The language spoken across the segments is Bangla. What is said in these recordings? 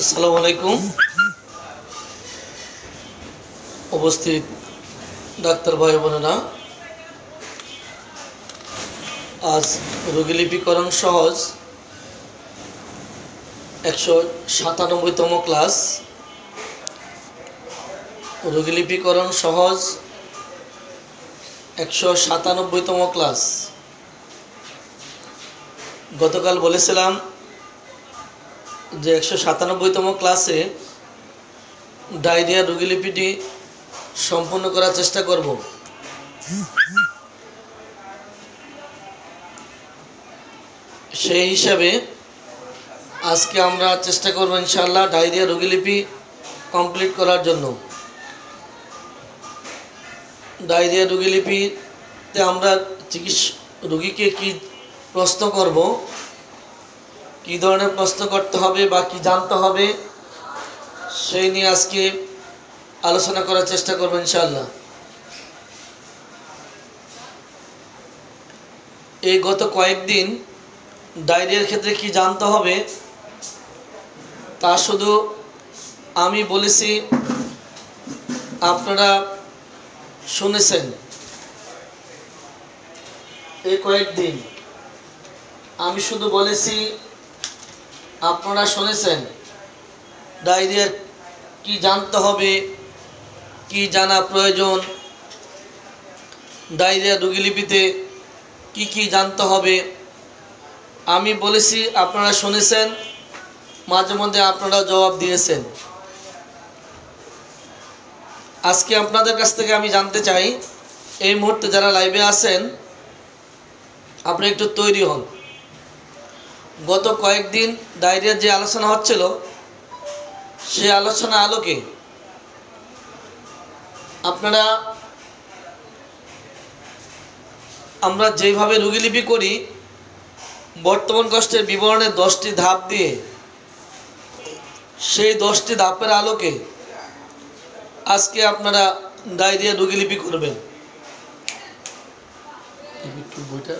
আসসালামু আলাইকুম। উপস্থিত ডাক্তার ভাই বোনেরা, আজ রোগীলিপিকরণ সহজ 197তম ক্লাস। রোগীলিপিকরণ সহজ 197তম ক্লাস। গতকাল বলেছিলাম যে 197তম ক্লাসে ডায়রিয়া রোগীলিপিটি সম্পূর্ণ করার চেষ্টা করব। সেই হিসাবে আজকে আমরা চেষ্টা করব ইনশাআল্লাহ ডায়রিয়া রোগীলিপি কমপ্লিট করার জন্য। ডায়রিয়া রোগীলিপিতে আমরা রোগীকে কি প্রশ্ন করব, কি ধরনের প্রশ্ন করতে হবে বা কি জানতে হবে, সেই নিয়ে আজকে আলোচনা করার চেষ্টা করব ইনশাআল্লাহ। এই গত কয়েকদিন ডায়রিয়ার ক্ষেত্রে কি জানতে হবে তা শুধু আমি বলেছি, আপনারা শুনেছেন। এই কয়েকদিন আমি শুধু বলেছি, আপনারা শুনেছেন। ডায়রিয়ার কি জানতে হবে, কি জানা প্রয়োজন, ডায়রিয়া রোগীলিপিতে কি কি জানতে হবে আমি বলেছি, আপনারা শুনেছেন। মাঝে মধ্যে আপনারা জবাব দিয়েছেন। আজকে আপনাদের কাছ থেকে আমি জানতে চাই, এই মুহূর্তে যারা লাইভে আছেন আপনি একটু তৈরি হন। গত কয়েকদিন ডায়রিয়ার যে আলোচনা হচ্ছিল, সেই আলোচনা আলোকে আপনারা, আমরা যেভাবে রোগীলিপি করি বর্তমান কষ্টের বিবরণে 10টি ধাপ দিয়ে, সেই 10টি ধাপের আলোকে আজকে আপনারা ডায়রিয়া রোগীলিপি করবেন। বইটা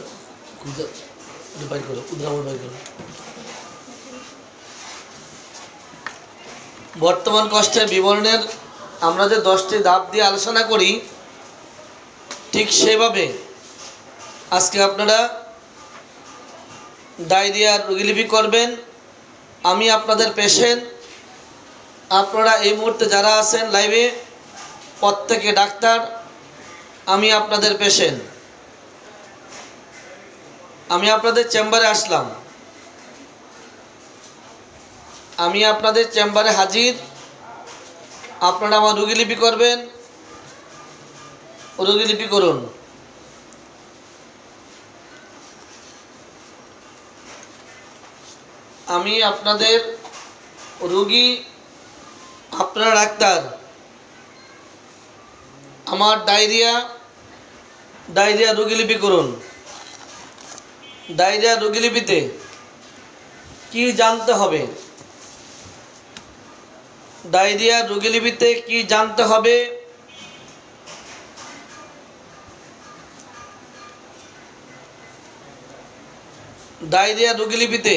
বাইর করো, বাইর করো। বর্তমান কষ্টের বিবরণের আমরা যে 10টি ধাপ দিয়ে আলোচনা করি, ঠিক সেভাবে আজকে আপনারা ডায়রিয়া রোগীলিপি করবেন। আমি আপনাদের পেশেন্ট, আপনারা এই মুহূর্তে যারা আছেন লাইভে প্রত্যেকে ডাক্তার, আমি আপনাদের পেশেন্ট। আমি আপনাদের চেম্বারে আসলাম, আমি আপনাদের চেম্বারে হাজির। আপনারা আমার রোগীলিপি করবেন, রোগীলিপি করুন। আমি আপনাদের রোগী, আপনারা ডাক্তার। আমার ডায়রিয়া রোগীলিপি করুন। ডায়রিয়া রোগীলিপিতে কি জানতে হবে, ডায়রিয়া রোগীলিপিতে কি জানতে হবে, ডায়রিয়া রোগীলিপিতে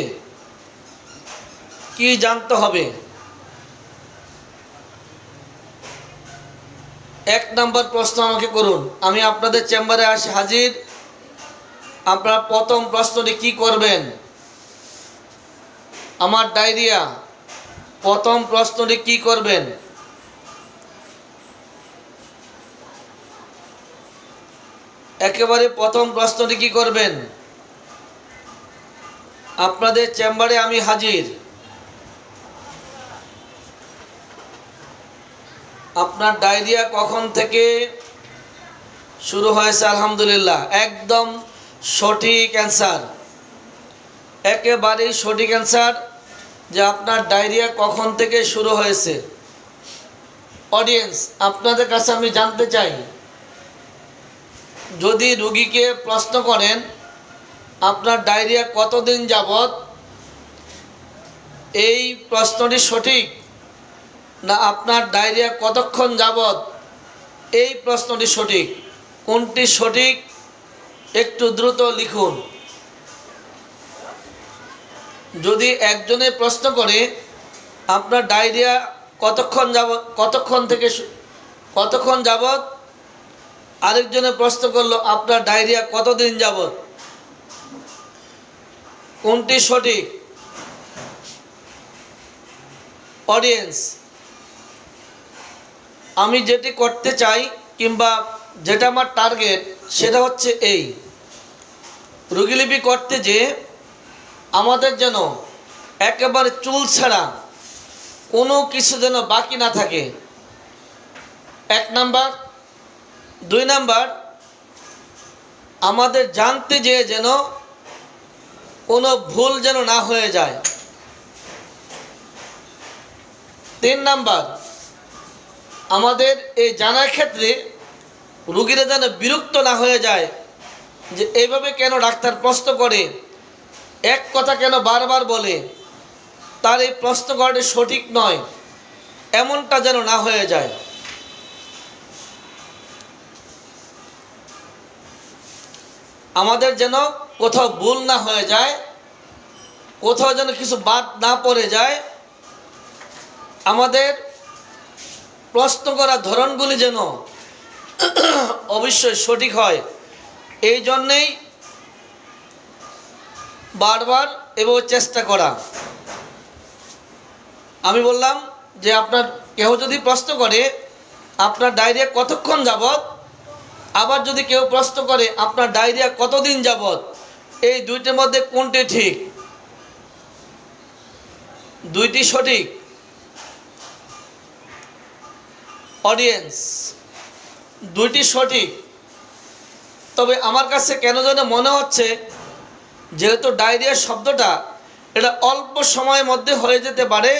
কি জানতে হবে। 1 নম্বর প্রশ্ন আমাকে করুন। আমি আপনাদের চেম্বারে আসি হাজির। আপনারা প্রথম প্রশ্নটি কি করবেন? আমার ডায়রিয়া, প্রথম প্রশ্নটি কি করবেন? একেবারে প্রথম প্রশ্নটি কি করবেন? আপনাদের চেম্বারে আমি হাজির। আপনার ডায়রিয়া কখন থেকে শুরু হয়েছে? আলহামদুলিল্লাহ, একদম সঠিক অ্যান্সার, একেবারেই সঠিক অ্যান্সার যে আপনার ডায়রিয়া কখন থেকে শুরু হয়েছে। অডিয়েন্স, আপনাদের কাছে আমি জানতে চাই, যদি রোগীকে প্রশ্ন করেন আপনার ডায়রিয়া কতদিন যাবত, এই প্রশ্নটি সঠিক, না আপনার ডায়রিয়া কতক্ষণ যাবত, এই প্রশ্নটি সঠিক? কোনটি সঠিক একটু দ্রুত লিখুন। যদি একজনে প্রশ্ন করে আপনার ডায়রিয়া কতক্ষণ যাবত? আরেকজনে প্রশ্ন করলো আপনার ডায়রিয়া কতদিন যাবত? কোনটি সঠিক? অডিয়েন্স, আমি যেটি করতে চাই কিংবা যেটা আমার টার্গেট সেটা হচ্ছে এই, রোগীলিপি করতে যে আমাদের যেন একেবারে চুল ছাড়া কোনো কিছু যেন বাকি না থাকে, 1 নাম্বার। 2 নাম্বার, আমাদের জানতে যে যেন কোনো ভুল যেন না হয়ে যায়। 3 নাম্বার, আমাদের এই জানার ক্ষেত্রে রোগীরা যেন বিরক্ত না হয়ে যায় যে এইভাবে কেন ডাক্তার প্রশ্ন করে, এক কথা কেন বারবার বলে, তার এই প্রশ্ন করাটি সঠিক নয়, এমনটা যেন না হয়ে যায়। আমাদের যেন কোথাও ভুল না হয়ে যায়, কোথাও যেন কিছু বাদ না পড়ে যায়, আমাদের প্রশ্ন করার ধরনগুলি যেন অবশ্যই সঠিক হয়। এই জন্যেই বারবার এভাবে চেষ্টা করা। আমি বললাম যে আপনার কেউ যদি প্রশ্ন করে আপনার ডায়রিয়া কতক্ষণ যাবত, আবার যদি কেউ প্রশ্ন করে আপনার ডায়রিয়া কতদিন যাবত, এই দুইটির মধ্যে কোনটি ঠিক? দুইটি সঠিক। অডিয়েন্স, দুইটি সঠিক। তবে আমার কাছে কেন যেন মনে হচ্ছে যেহেতু ডায়রিয়া শব্দটা এটা অল্প সময়ের মধ্যে হয়ে যেতে পারে,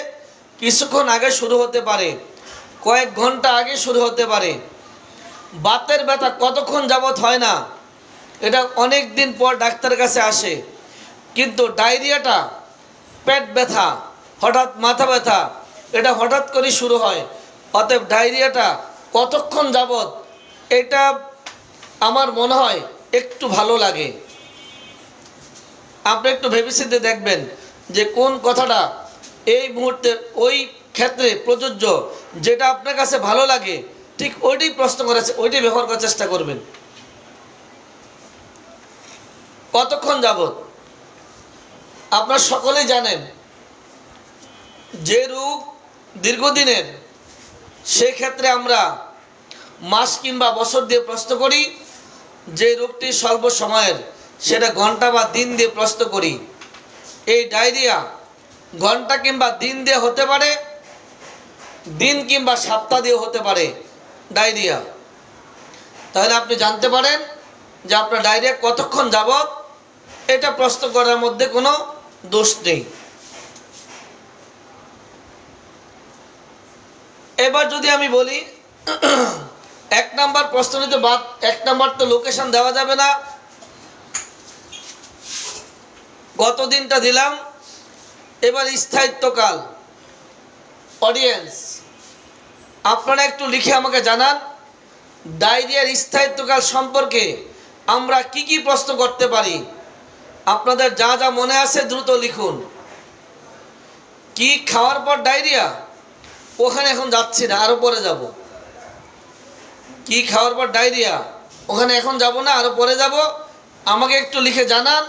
কিছুক্ষণ আগে শুরু হতে পারে, কয়েক ঘন্টা আগে শুরু হতে পারে। বাতের ব্যথা কতক্ষণ যাবত হয় না, এটা অনেক দিন পর ডাক্তারের কাছে আসে। কিন্তু ডায়রিয়াটা, পেট ব্যথা, হঠাৎ মাথা ব্যথা, এটা হঠাৎ করে শুরু হয়। অতএব ডায়রিয়াটা কতক্ষণ যাবত, এটা আমার মনে হয় একটু ভালো লাগে। আপনি একটু ভেবেচিন্তে দেখবেন যে কোন কথাটা এই মুহূর্তে ওই ক্ষেত্রে প্রযোজ্য, যেটা আপনার কাছে ভালো লাগে ঠিক ওইটাই প্রশ্ন করেছে, ওইটাই ব্যবহার করার চেষ্টা করবেন। কতক্ষণ যাবত? আপনারা সকলেই জানেন যে রোগ দীর্ঘদিনের, সেক্ষেত্রে আমরা মাস কিংবা বছর দিয়ে প্রশ্ন করি। যে রোগটি স্বল্প সময়ের, সেটা ঘন্টা বা দিন দিয়ে প্রশ্ন করি। এই ডায়রিয়া ঘন্টা কিংবা দিন দিয়ে হতে পারে, দিন কিংবা সপ্তাহ দিয়ে হতে পারে ডায়রিয়া। তাহলে আপনি জানতে পারেন যে আপনার ডায়রিয়া কতক্ষণ যাবত, এটা প্রশ্ন করার মধ্যে কোনো দোষ নেই। এবার যদি আমি বলি 1 নাম্বার প্রশ্ন নিতে বাদ, 1 নাম্বার তো লোকেশন দেওয়া যাবে না, গত দিনটা দিলাম। এবার স্থায়িত্বকাল। অডিয়েন্স, আপনারা একটু লিখে আমাকে জানান ডায়রিয়ার স্থায়িত্বকাল সম্পর্কে আমরা কি কি প্রশ্ন করতে পারি। আপনাদের যা যা মনে আছে দ্রুত লিখুন। কি খাওয়ার পর ডায়রিয়া? ওখানে এখন যাচ্ছি না, আরো পরে যাব। কি খাওয়ার পর ডায়রিয়া? ওখানে এখন যাব না, আরো পরে যাব। আমাকে একটু লিখে জানান।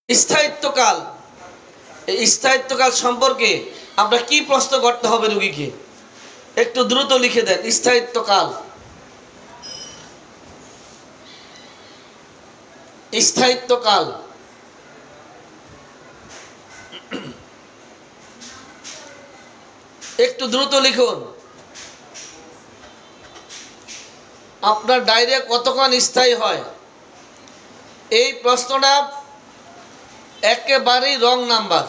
স্থায়িত্বকাল, এই স্থায়িত্বকাল সম্পর্কে আমরা কি প্রশ্ন করতে হবে রোগীকে, একটু দ্রুত লিখে দেন। স্থায়িত্বকাল, স্থায়িত্বকাল। একটু দ্রুত লিখুন। আপনার ডায়রিয়া কতক্ষণ স্থায়ী হয়? এই প্রশ্নটা একেবারেই রং নাম্বার।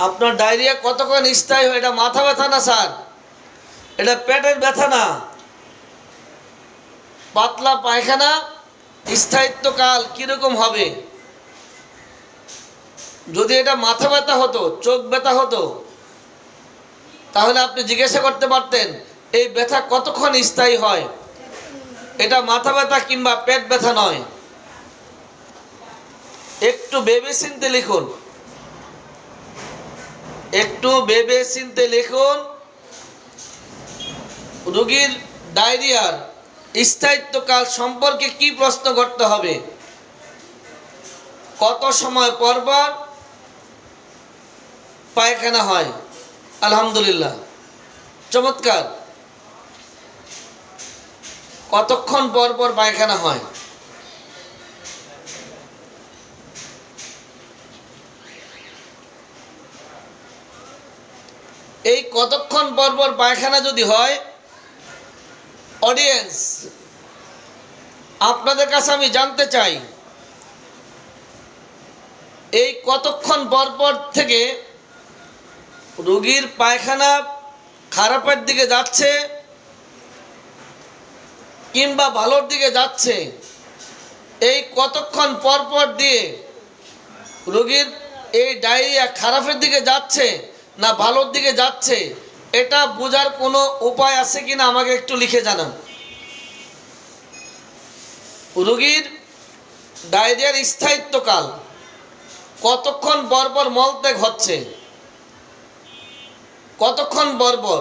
আপনার ডায়রিয়া কতক্ষণ স্থায়ী হয়, এটা মাথা ব্যথা না স্যার, এটা পেটের ব্যথা না, পাতলা পায়খানা। স্থায়িত্বকাল কিরকম হবে? যদি এটা মাথা ব্যথা হতো, চোখ ব্যথা হতো, তাহলে আপনি জিজ্ঞাসা করতে পারতেন এই ব্যথা কতক্ষণ স্থায়ী হয়। এটা মাথা ব্যথা কিংবা পেট ব্যথা নয়। একটু ভেবে চিন্তে লিখুন, একটু ভেবে চিন্তে লিখুন। রোগীর ডায়রিয়ার স্থায়িত্বকাল সম্পর্কে কি প্রশ্ন করতে হবে? কত সময় পর পর পায়খানা হয়? আলহামদুলিল্লাহ, চমৎকার। কতক্ষণ পর পর পায়খানা হয়? এই কতক্ষণ পর পর পায়খানা যদি হয়, অডিয়েন্স আপনাদের কাছে আমি জানতে চাই, এই কতক্ষণ পর পর থেকে রোগীর পায়খানা খারাপের দিকে যাচ্ছে কিংবা ভালোর দিকে যাচ্ছে, এই কতক্ষণ পর পর দিয়ে রোগীর এই ডায়রিয়া খারাপের দিকে যাচ্ছে না ভালোর দিকে যাচ্ছে, এটা বোঝার কোনো উপায় আছে কিনা আমাকে একটু লিখে জানান। রোগীর ডায়রিয়ার স্থায়িত্বকাল কতক্ষণ পর পর মলত্যাগ হচ্ছে, কতক্ষণ পর পর,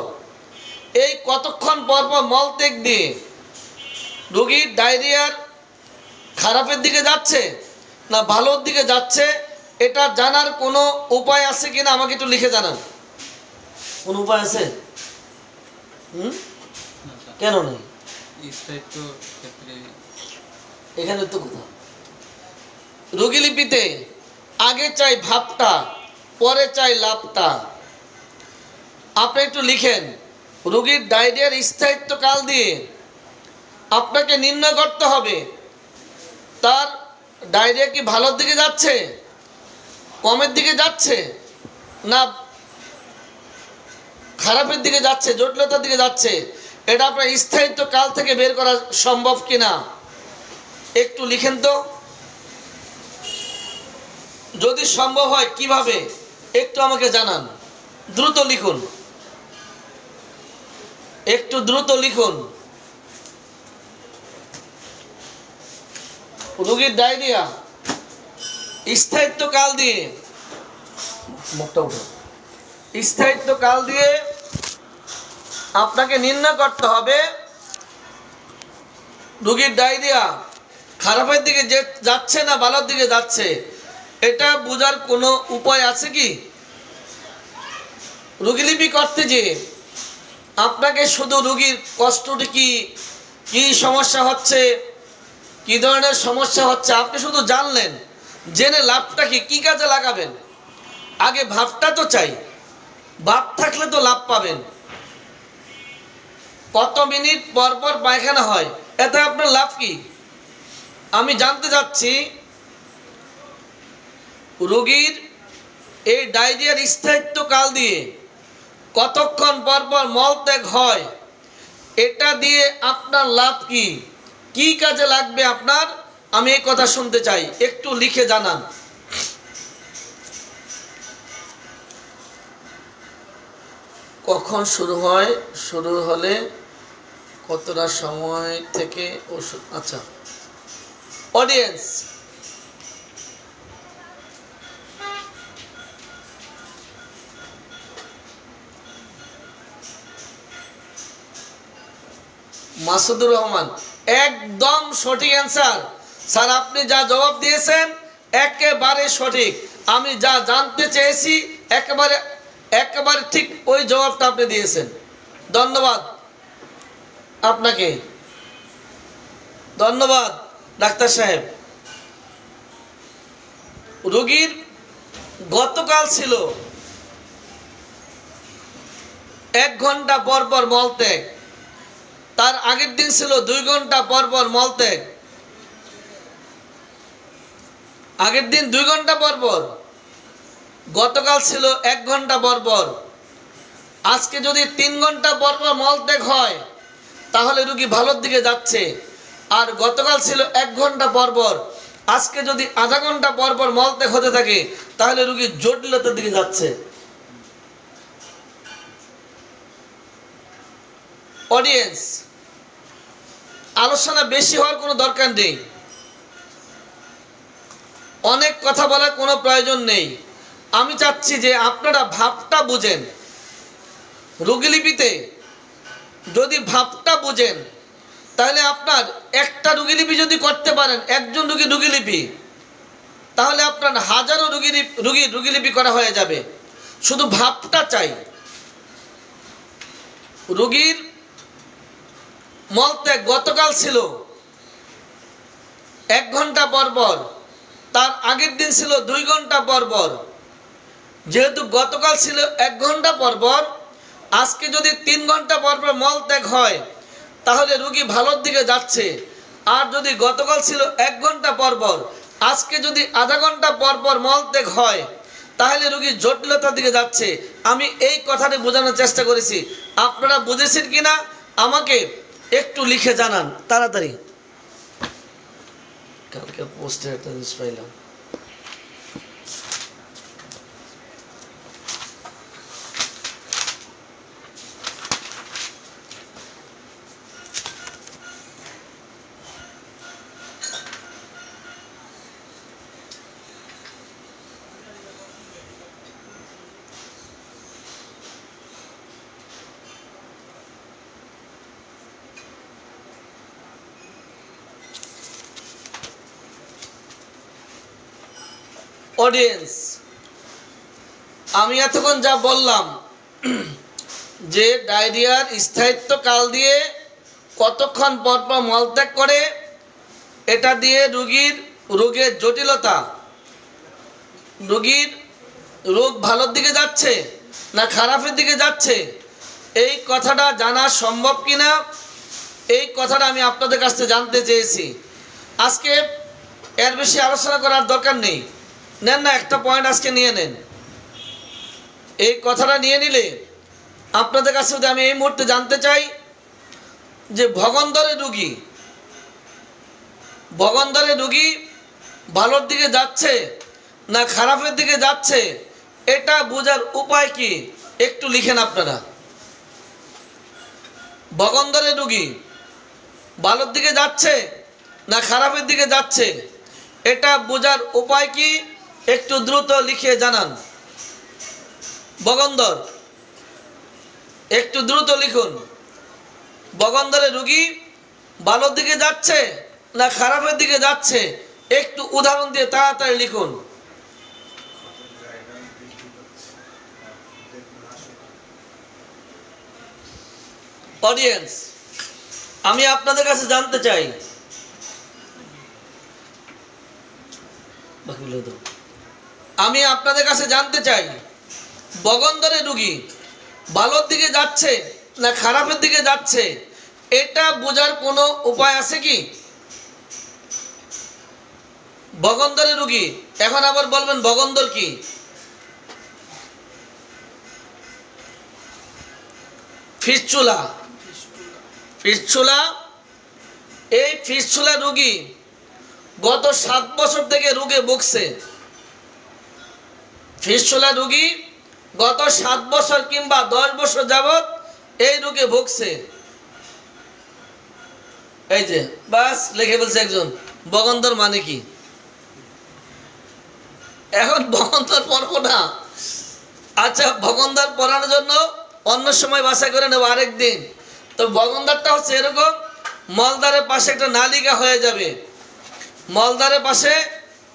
এই কতক্ষণ পর পর মলত্যাগ দিয়ে রোগীর ডায়রিয়ার খারাপের দিকে যাচ্ছে না ভালোর দিকে যাচ্ছে, এটা জানার কোনো উপায় আছে কিনা আমাকে একটু লিখে জানান। কোন উপায় আছে? কেন নেই? এখানে তো কোথাও রোগীলিপিতে আগে চাই ভাবটা, পরে চাই লাভটা। আপনি একটু লিখেন, রোগীর ডায়রিয়ার স্থায়িত্বকাল দিয়ে আপনাকে নির্ণয় করতে হবে তার ডায়রিয়া কি ভালোর দিকে যাচ্ছে, কমের দিকে যাচ্ছে না খারাপের দিকে যাচ্ছে, জটিলতার দিকে যাচ্ছে। এটা আপনার স্থায়িত্বকাল থেকে বের করা সম্ভব কিনা একটু লিখেন তো। যদি সম্ভব হয় কিভাবে একটু আমাকে জানান। দ্রুত লিখুন, একটু দ্রুত লিখুন। রোগীর ডায়রিয়া স্থায়িত্বকাল দিয়ে, স্থায়িত্বকাল দিয়ে আপনাকে নির্ণয় করতে হবে রোগীর ডায়রিয়া খারাপের দিকে যাচ্ছে না ভালোর দিকে যাচ্ছে, এটা বোঝার কোনো উপায় আছে কি? রোগীলিপি করতে যে আপনাকে শুধু রোগীর কষ্টটি কি, কি সমস্যা হচ্ছে, কি ধরনের সমস্যা হচ্ছে আপনি শুধু জানলেন, জেনে লাভটা কি, কি কাজে লাগাবেন? আগে ভাবটা তো চাই, ভাব থাকলে তো লাভ পাবেন। কত মিনিট পর পর পায়খানা হয়, এতে আপনার লাভ কি? আমি জানতে চাচ্ছি রোগীর এই ডায়রিয়ার স্থায়িত্বকাল দিয়ে কতক্ষণ পর পর মলত্যাগ হয়, এটা দিয়ে আপনার লাভ কি, কি কাজে লাগবে আপনার, আমি এই কথা শুনতে চাই, একটু লিখে জানান। কখন শুরু হয়, শুরু হলে কতটা সময় থেকে ওষুধ? আচ্ছা অডিয়েন্স, মাসুদুর রহমান একদম সঠিক অ্যান্সার। স্যার আপনি যা জবাব দিয়েছেন একেবারে সঠিক, আমি যা জানতে চেয়েছি একেবারে একেবারে ঠিক ওই জবাবটা আপনি দিয়েছেন। ধন্যবাদ আপনাকে, ধন্যবাদ ডাক্তার সাহেব। রোগীর গতকাল ছিল 1 ঘন্টা পর পর মলত্যাগ, তার আগের দিন ছিল 2 ঘন্টা পর পর মলত্যাগ, আগের দিন 2 ঘন্টা পর পর, গতকাল ছিল 1 ঘন্টা পর পর। আজকে যদি 3 ঘন্টা পর পর মলত্যাগ হয় তাহলে রোগী ভালোর দিকে যাচ্ছে, আর গতকাল ছিল 1 ঘন্টা পর পর, আজকে যদি আধা ঘন্টা পর পর মলত্যাগ হতে থাকে তাহলে রোগী জটিলতার দিকে যাচ্ছে। অডিয়েন্স, আলোচনা বেশি হওয়ার কোনো দরকার নেই। অনেক কথা বলার কোনো প্রয়োজন নেই। আমি চাচ্ছি যে আপনারা ভাবটা বুঝেন। রোগীলিপিতে যদি ভাবটা বুঝেন তাহলে আপনার একটা রোগীলিপি যদি করতে পারেন, একজন রোগীলিপি, তাহলে আপনার হাজারো রোগীলিপি করা হয়ে যাবে। শুধু ভাবটা চাই। রোগীর মলত্যাগ গতকাল ছিল 1 ঘন্টা পর পর, তার আগের দিন ছিল 2 ঘন্টা পর পর। যেহেতু গতকাল ছিল 1 ঘন্টা পর পর, আজকে যদি 3 ঘন্টা পর পর মলত্যাগ হয় তাহলে রোগী ভালোর দিকে যাচ্ছে। আর যদি গতকাল ছিল 1 ঘন্টা পর পর, আজকে যদি আধা ঘন্টা পর পর মলত্যাগ হয় তাহলে রোগী জটিলতার দিকে যাচ্ছে। আমি এই কথাটি বোঝানোর চেষ্টা করেছি। আপনারা বুঝেছেন কিনা আমাকে একটু লিখে জানান তাড়াতাড়ি। কালকে পোস্টে একটা জিনিস পাইলাম। অডিয়েন্স, আমি এতক্ষণ যা বললাম যে ডায়রিয়ার স্থায়িত্ব কাল দিয়ে কতক্ষণ পর পর মলত্যাগ করে, এটা দিয়ে রোগের জটিলতা, রোগীর রোগ ভালোর দিকে যাচ্ছে না খারাপের দিকে যাচ্ছে, এই কথাটা জানা সম্ভব কিনা, এই কথাটা আমি আপনাদের কাছ থেকে জানতে চেয়েছি। আজকে এর বেশি আলোচনা করার দরকার নেই। নেন না, একটা পয়েন্ট আজকে নিয়ে নেন। এই কথাটা নিয়ে নিলে আপনাদের কাছে যদি আমি এই মুহূর্তে জানতে চাই যে ভগন্দরের রোগী ভালোর দিকে যাচ্ছে না খারাপের দিকে যাচ্ছে, এটা বোঝার উপায় কি একটু লিখেন আপনারা। ভগন্দরের রোগী ভালোর দিকে যাচ্ছে না খারাপের দিকে যাচ্ছে, এটা বোঝার উপায় কি একটু দ্রুত লিখে জানান। বগন্দর, একটু দ্রুত লিখুন। বগন্দরের রোগী ভালোর দিকে যাচ্ছে না খারাপের দিকে যাচ্ছে, একটু উদাহরণ দিয়ে তাড়াতাড়ি লিখুন। অডিয়েন্স, আমি আপনাদের কাছে জানতে চাই, বগন্দরের রোগী ভালোর দিকে যাচ্ছে না খারাপের দিকে যাচ্ছে, এটা বোঝার কোনো উপায় আছে কি? বগন্দরের রোগী, এখন আবার বলবেন বগন্দর কি? ফিস্চুলা, এই ফিস্চুলা রোগী গত 7 বছর থেকে রোগে ভুগছে। ফিস্চুলা রোগী গত 7 বছর কিংবা 10 বছর যাবত এই রোগে ভুগছে। এই যে বাস লিখে বলছে একজন, বগন্দর মানে কি? এখন বগন্দর পড়বো না। আচ্ছা, বগন্দর পড়ানোর জন্য অন্য সময় বাছাই করে নেব আরেকদিন। তো বগন্দরটা হচ্ছে এরকম, মলদারের পাশে একটা নালিকা হয়ে যাবে।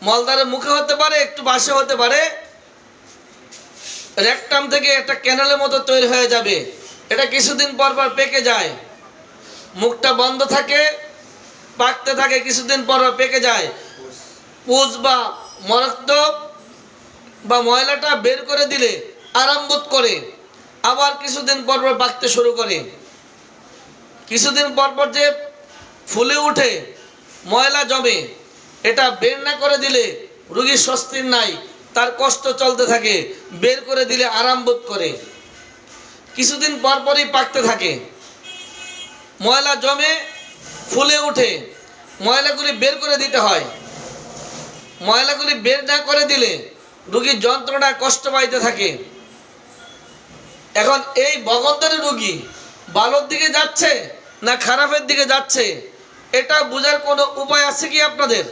মলদারের মুখে হতে পারে, একটু পাশে হতে পারে, রেকটাম থেকে একটা ক্যানেলের মতো তৈরি হয়ে যাবে। এটা কিছুদিন পর পর পেকে যায়, মুখটা বন্ধ থাকে, পাকতে থাকে, কিছুদিন পর পর পেকে যায়। পুজ বা মরক্ত বা ময়লাটা বের করে দিলে আরাম বোধ করে, আবার কিছুদিন পর পর পাকতে শুরু করে। কিছুদিন পর পর যে ফুলে উঠে, ময়লা জমে, এটা বের না করে দিলে রোগীর স্বস্তির নাই, তার কষ্ট চলতে থাকে, বের করে দিলে আরাম বোধ করে। কিছুদিন পর পরই পাকতে থাকে, ময়লা জমে, ফুলে উঠে, ময়লাগুলি বের করে দিতে হয়। ময়লাগুলি বের না করে দিলে রোগীর যন্ত্রণা কষ্ট পাইতে থাকে। এখন এই বগন্দরের রোগী ভালোর দিকে যাচ্ছে না খারাপের দিকে যাচ্ছে, এটা বোঝার কোনো উপায় আছে কি আপনাদের?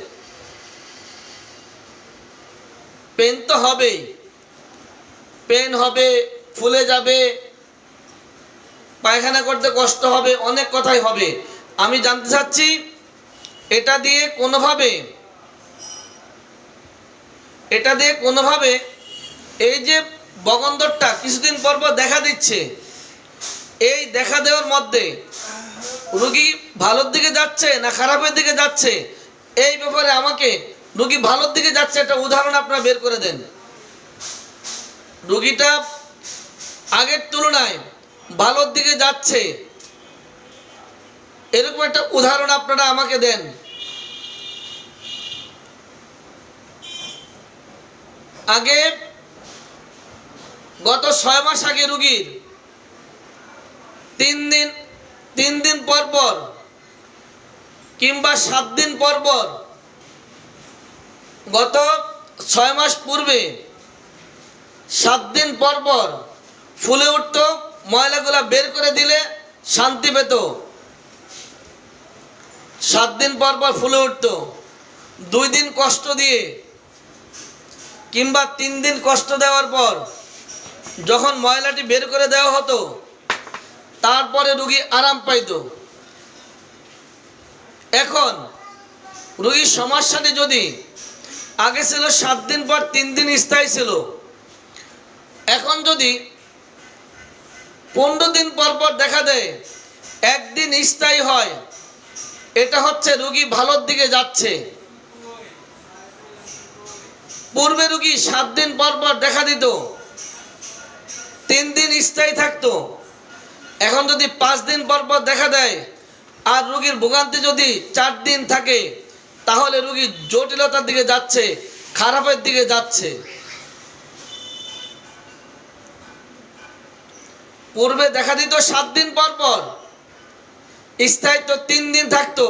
পেন তো হবেই, পেন হবে, ফুলে যাবে, পায়খানা করতে কষ্ট হবে, অনেক কথাই হবে। আমি জানতে চাচ্ছি এটা দিয়ে কোনোভাবে এই যে বগন্দরটা কিছুদিন পর পর দেখা দিচ্ছে, এই দেখা দেওয়ার মধ্যে রোগী ভালোর দিকে যাচ্ছে না খারাপের দিকে যাচ্ছে, এই ব্যাপারে আমাকে রোগী ভালোর দিকে যাচ্ছে একটা উদাহরণ আপনারা বের করে দেন। রোগীটা আগের তুলনায় ভালোর দিকে যাচ্ছে, এরকম একটা উদাহরণ আপনারা আমাকে দেন। আগে গত 6 মাস আগে রোগীর 3 দিন পর পর কিংবা 7 দিন পর পর, গত 6 মাস পূর্বে 7 দিন পর পর ফুলে উঠত, ময়লাগুলা বের করে দিলে শান্তি পেত। 7 দিন পর পর ফুলে উঠত। 2 দিন কষ্ট দিয়ে কিংবা 3 দিন কষ্ট দেওয়ার পর যখন ময়লাটি বের করে দেওয়া হতো, তারপরে রোগী আরাম পাইত। এখন রোগীর সমস্যাটি যদি আগে ছিল 7 দিন পর 3 দিন স্থায়ী ছিল, এখন যদি 15 দিন পর পর দেখা দেয়, 1 দিন স্থায়ী হয়, এটা হচ্ছে রোগী ভালোর দিকে যাচ্ছে। পূর্বে রোগী 7 দিন পর পর দেখা দিত, 3 দিন স্থায়ী থাকতো, এখন যদি 5 দিন পর পর দেখা দেয় আর রোগীর ভোগান্তি যদি 4 দিন থাকে, তাহলে রোগী জটিলতার দিকে যাচ্ছে, খারাপের দিকে যাচ্ছে। পূর্বে দেখা দিত 7 দিন পর পর, স্থায়িত্ব 3 দিন থাকতো,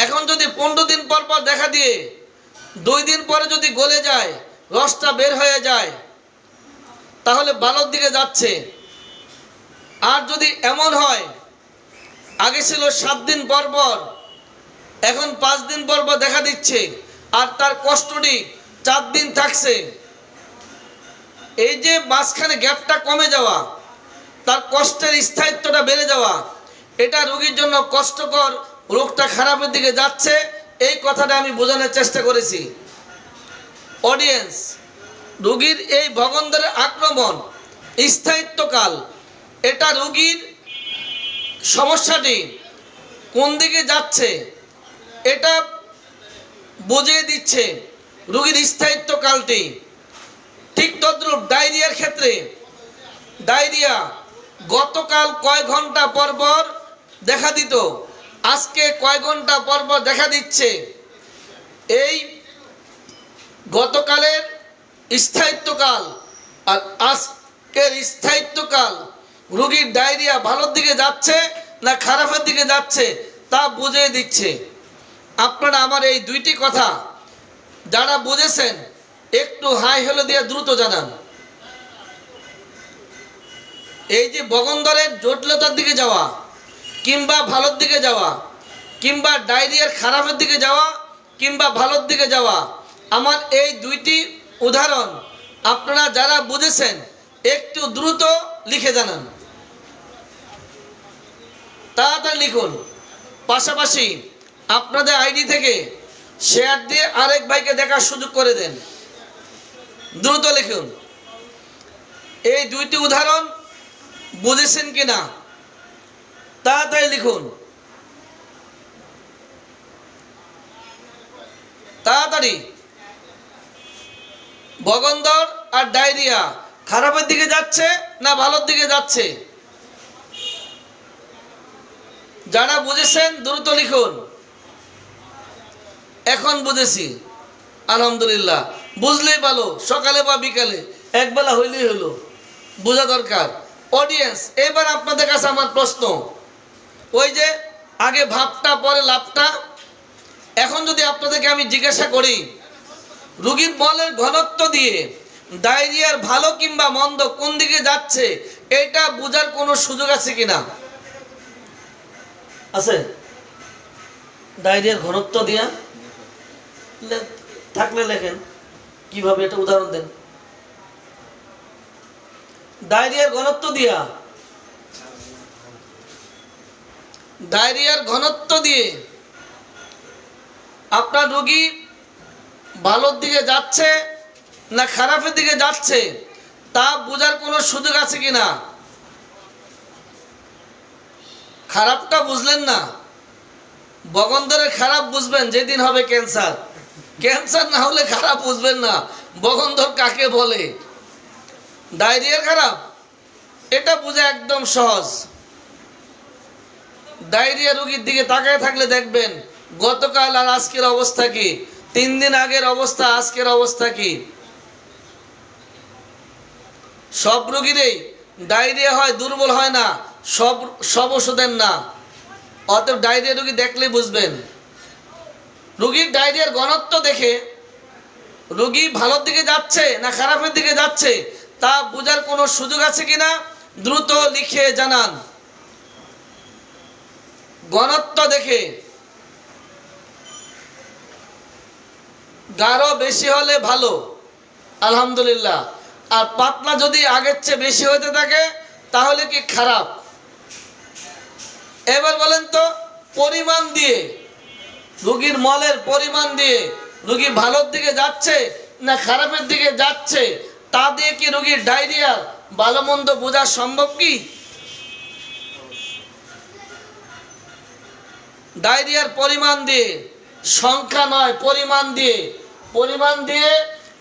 এখন যদি 15 দিন পর পর দেখা দিয়ে 2 দিন পরে যদি গলে যায়, রসটা বের হয়ে যায়, তাহলে ভালোর দিকে যাচ্ছে। আর যদি এমন হয় আগে ছিল 7 দিন পর পর, এখন 5 দিন পর পর দেখা দিচ্ছে আর তার কষ্টটি 4 দিন থাকছে, এই যে মাঝখানে গ্যাপটা কমে যাওয়া, তার কষ্টের স্থায়িত্বটা বেড়ে যাওয়া, এটা রোগীর জন্য কষ্টকর, রোগটা খারাপের দিকে যাচ্ছে, এই কথাটা আমি বোঝানোর চেষ্টা করেছি। অডিয়েন্স, রোগীর এই ভগন্দরের আক্রমণ স্থায়িত্বকাল, এটা রোগীর সমস্যাটি কোন দিকে যাচ্ছে এটা বুঝিয়ে দিচ্ছে রোগীর স্থায়িত্বকালটি। ঠিক তদ্রূপ ডায়রিয়ার ক্ষেত্রে, ডায়রিয়া গতকাল কয় ঘন্টা পর পর দেখা দিত, আজকে কয় ঘন্টা পর পর দেখা দিচ্ছে। এই গতকালের স্থায়িত্বকাল আর আজকের স্থায়িত্বকাল, রোগীর ডায়রিয়া ভালোর দিকে যাচ্ছে না খারাপের দিকে যাচ্ছে তা বুঝিয়ে দিচ্ছে। আপনারা আমার এই 2টি কথা যারা বুঝেছেন একটু হাই হ্যালো দিয়ে দ্রুত জানান। এই যে বগন্দরের জটিলতার দিকে যাওয়া কিংবা ভালোর দিকে যাওয়া, কিংবা ডায়রিয়ার খারাপের দিকে যাওয়া কিংবা ভালোর দিকে যাওয়া, আমার এই 2টি উদাহরণ আপনারা যারা বুঝেছেন একটু দ্রুত লিখে জানান, তাড়াতাড়ি লিখুন। পাশাপাশি আপনাদের আইডি থেকে শেয়ার দিয়ে আরেক ভাইকে দেখার সুযোগ করে দেন। দ্রুত লিখুন। এই 2টি উদাহরণ বুঝেছেন কিনা তাড়াতাড়ি লিখুন, তাড়াতাড়ি। বগন্দর আর ডায়রিয়া খারাপের দিকে যাচ্ছে না ভালোর দিকে যাচ্ছে? যারা বুঝেছেন দ্রুত লিখুন। এখন বুঝেছি, আলহামদুলিল্লাহ। বুঝলেই ভালো, সকালে বা বিকালে একবেলা হইলেই হলো, বোঝা দরকার। অডিয়েন্স, এবার আপনাদের কাছে আমার প্রশ্ন, ওই যে আগে ভাবটা পরে লাভটা, এখন যদি আপনাদেরকে আমি জিজ্ঞাসা করি রোগীর মলের ঘনত্ব দিয়ে ডায়রিয়ার ভালো কিংবা মন্দ কোন দিকে যাচ্ছে, এটা বোঝার কোনো সুযোগ আছে কিনা? আছে? ডায়রিয়ার ঘনত্ব দিয়া থাকলে লেখেন, কিভাবে, এটা উদাহরণ দেন। ডায়রিয়ার ঘনত্ব দিয়া, ডায়রিয়ার ঘনত্ব দিয়ে আপনার রোগী ভালোর দিকে যাচ্ছে না খারাপের দিকে যাচ্ছে তা বোঝার কোনো সুযোগ আছে কিনা? খারাপটা বুঝলেন না, বগন্ধরের খারাপ বুঝবেন যেদিন হবে ক্যান্সার। ক্যান্সার না হলে খারাপ বুঝবেন না বগন্ধর কাকে বলে। ডায়রিয়ার খারাপ এটা বোঝা একদম সহজ। ডায়রিয়া রোগীর দিকে তাকায় থাকলে দেখবেন গতকাল আর আজকের অবস্থা কি, 3 দিন আগের অবস্থা আজকের অবস্থা কি। সব রোগীরই ডায়রিয়া হয়, দুর্বল হয় না, সব ওষুধের না। অতএব ডায়রিয়া রোগী দেখলেই বুঝবেন। রোগীর ডায়রিয়ার ঘনত্ব দেখে রোগী ভালোর দিকে যাচ্ছে না খারাপের দিকে যাচ্ছে তা বোঝার কোনো সুযোগ আছে কিনা দ্রুত লিখে জানান। ঘনত্ব দেখে গাঢ় বেশি হলে ভালো, আলহামদুলিল্লাহ। আর পাতলা যদি আগের চেয়ে বেশি হতে থাকে তাহলে কি খারাপ? এবার বলেন তো, পরিমাণ দিয়ে, রোগীর মলের পরিমাণ দিয়ে রোগী ভালোর দিকে যাচ্ছে না খারাপের দিকে যাচ্ছে তা দিয়ে কি রোগীর ডায়রিয়া ভালো মন্দ বোঝা সম্ভব কি? ডায়রিয়ার পরিমাণ দিয়ে, সংখ্যা নয়, পরিমাণ দিয়ে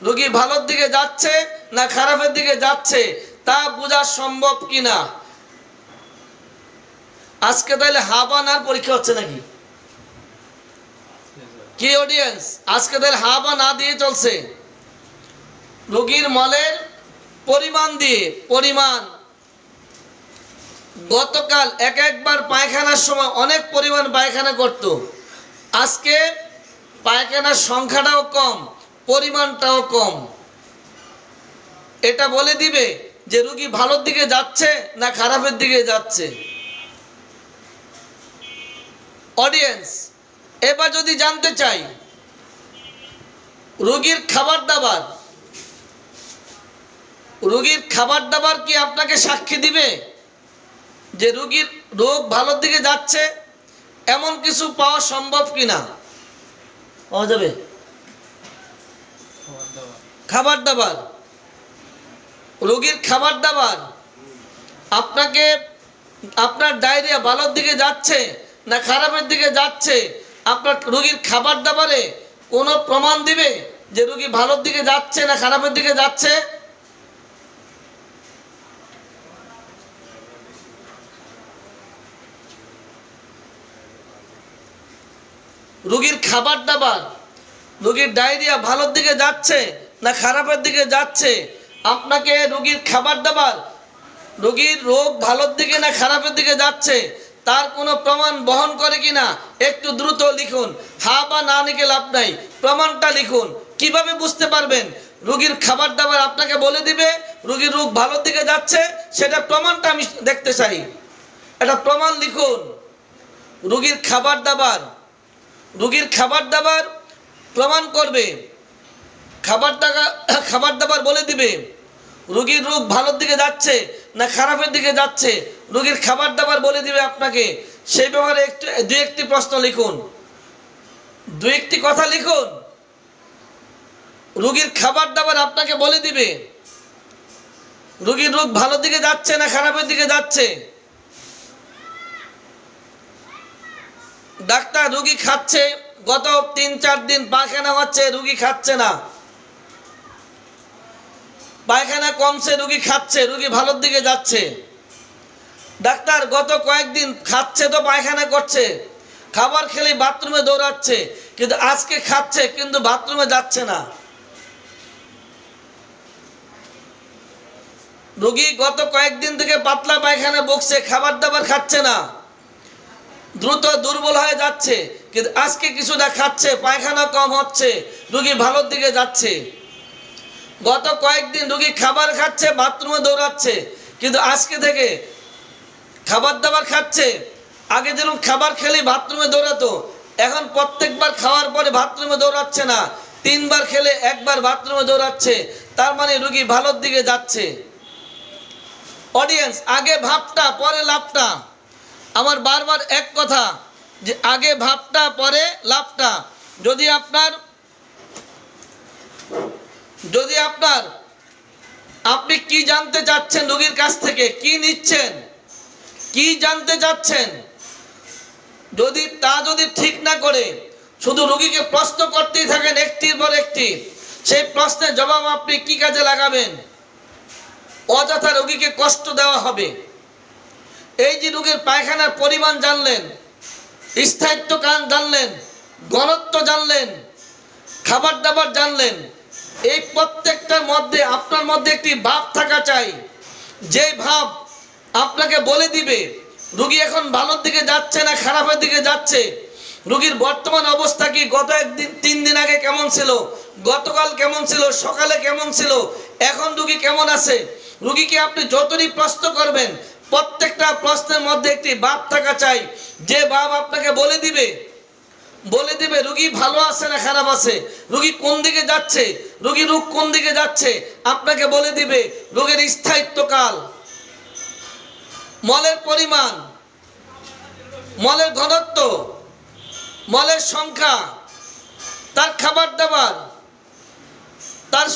রোগী ভালোর দিকে যাচ্ছে না খারাপের দিকে যাচ্ছে তা বোঝা সম্ভব কিনা। আজকে তাহলে হাবানার পরীক্ষা হচ্ছে নাকি কি অডিয়েন্স? আজকে তাহলে হাবা না দিয়ে চলছে। রোগীর মলের পরিমাণ দিয়ে, পরিমাণ। গতকাল একবার পায়খানার সময় অনেক পরিমাণ পায়খানা করত, আজকে পায়খানার সংখ্যাটাও কম, পরিমাণটাও কম। এটা বলে দিবে যে রোগী ভালোর দিকে যাচ্ছে না খারাপের দিকে যাচ্ছে। অডিয়েন্স, এবার যদি জানতে চাই রোগীর খাবার দাবার কি আপনাকে সাক্ষী দিবে যে রোগীর রোগ ভালোর দিকে যাচ্ছে? এমন কিছু পাওয়া সম্ভব কিনা? পাওয়া যাবে? খাবার দাবার, রোগীর খাবার দাবার আপনাকে, আপনার ডায়রিয়া ভালোর দিকে যাচ্ছে না খারাপের দিকে যাচ্ছে, আপনার রোগীর খাবার দাবারে কোনো প্রমাণ দিবে যে রোগী ভালোর দিকে যাচ্ছে না খারাপের দিকে যাচ্ছে? রোগীর খাবার দাবার, রোগীর ডায়রিয়া ভালোর দিকে যাচ্ছে না খারাপের দিকে যাচ্ছে, আপনাকে রোগীর খাবার দাবার রোগীর রোগ ভালোর দিকে না খারাপের দিকে যাচ্ছে তার কোনো প্রমাণ বহন করে কিনা একটু দ্রুত লিখুন। হ্যাঁ বা না লিখে লাভ নাই, প্রমাণটা লিখুন। কিভাবে বুঝতে পারবেন? রোগীর খাবার দাবার আপনাকে বলে দিবে রোগীর রোগ ভালোর দিকে যাচ্ছে, সেটা প্রমাণটা আমি দেখতে চাই। এটা প্রমাণ লিখুন। রোগীর খাবার দাবার প্রমাণ করবে, খাবার দাবার বলে দিবে রোগীর রোগ ভালোর দিকে যাচ্ছে না খারাপের দিকে যাচ্ছে, রোগীর খাবার দাবার বলে দিবে আপনাকে। সেই ব্যাপারে দু একটি প্রশ্ন লিখুন, দু একটি কথা লিখুন। রোগীর খাবার দাবার আপনাকে বলে দিবে রোগীর রোগ ভালোর দিকে যাচ্ছে না খারাপের দিকে যাচ্ছে। ডাক্তার রোগী খাচ্ছে, গত 3-4 দিন পায়খানা হচ্ছে, রোগী খাচ্ছে না, পায়খানা কমছে, রোগী খাচ্ছে, রোগী ভালোর দিকে যাচ্ছে। ডাক্তার গত কয়েকদিন খাচ্ছে তো পায়খানা করছে, খাবার খেলে বাথরুমে দৌড়াচ্ছে, কিন্তু আজকে খাচ্ছে কিন্তু বাথরুমে যাচ্ছে না। রোগী গত কয়েকদিন থেকে পাতলা পায়খানা বকছে, খাবার দাবার খাচ্ছে না, দ্রুত দুর্বল হয়ে যাচ্ছে, কিন্তু আজকে কিছুটা খাচ্ছে, পায়খানা কম হচ্ছে, রোগী ভালোর দিকে যাচ্ছে। গত কয়েকদিন রোগী খাবার খাচ্ছে, বাথরুমে দৌড়াচ্ছে, কিন্তু আজকে থেকে খাবার দাবার খাচ্ছে। আগে যেরকম খাবার খেলে বাথরুমে দৌড়াতো, এখন প্রত্যেকবার খাওয়ার পরে বাথরুমে দৌড়াচ্ছে না, 3 বার খেলে 1 বার বাথরুমে দৌড়াচ্ছে, তার মানে রোগী ভালোর দিকে যাচ্ছে। অডিয়েন্স, আগে ভাবটা পরে লাভটা। আমার বারবার এক কথা যে আগে ভাবটা পরে লাভটা। যদি আপনার আপনি কি জানতে চাচ্ছেন রোগীর কাছ থেকে, কি নিচ্ছেন, কি জানতে চাচ্ছেন, যদি ঠিক না করে শুধু রোগীকে প্রশ্ন করতেই থাকেন একটির পর একটি, সেই প্রশ্নের জবাব আপনি কি কাজে লাগাবেন? অযথা রোগীকে কষ্ট দেওয়া হবে। এই যে রোগীর পায়খানার পরিমাণ জানলেন, স্থায়িত্ব জানলেন, ঘনত্ব জানলেন, খাবার দাবার জানলেন, এই প্রত্যেকটার মধ্যে আপনার মধ্যে একটি ভাব থাকা চাই, যে ভাব আপনাকে বলে দিবে রোগী এখন ভালোর দিকে যাচ্ছে না খারাপের দিকে যাচ্ছে, রোগীর বর্তমান অবস্থা কি, গত 3 দিন আগে কেমন ছিল, গতকাল কেমন ছিল, সকালে কেমন ছিল, এখন রোগী কেমন আছে। রোগীকে আপনি যতই প্রশ্ন করবেন, প্রত্যেকটা প্রশ্নের মধ্যে একটি ভাব থাকা চাই, যে ভাব আপনাকে বলে দিবে রোগী ভালো আছে না খারাপ আছে, রোগী কোন দিকে যাচ্ছে, রোগ কোন দিকে যাচ্ছে, আপনাকে বলে দিবে রোগের স্থায়িত্বকাল, মলের পরিমাণ, মলের ঘনত্ব, মলের সংখ্যা, তার খাবার দাবার, তার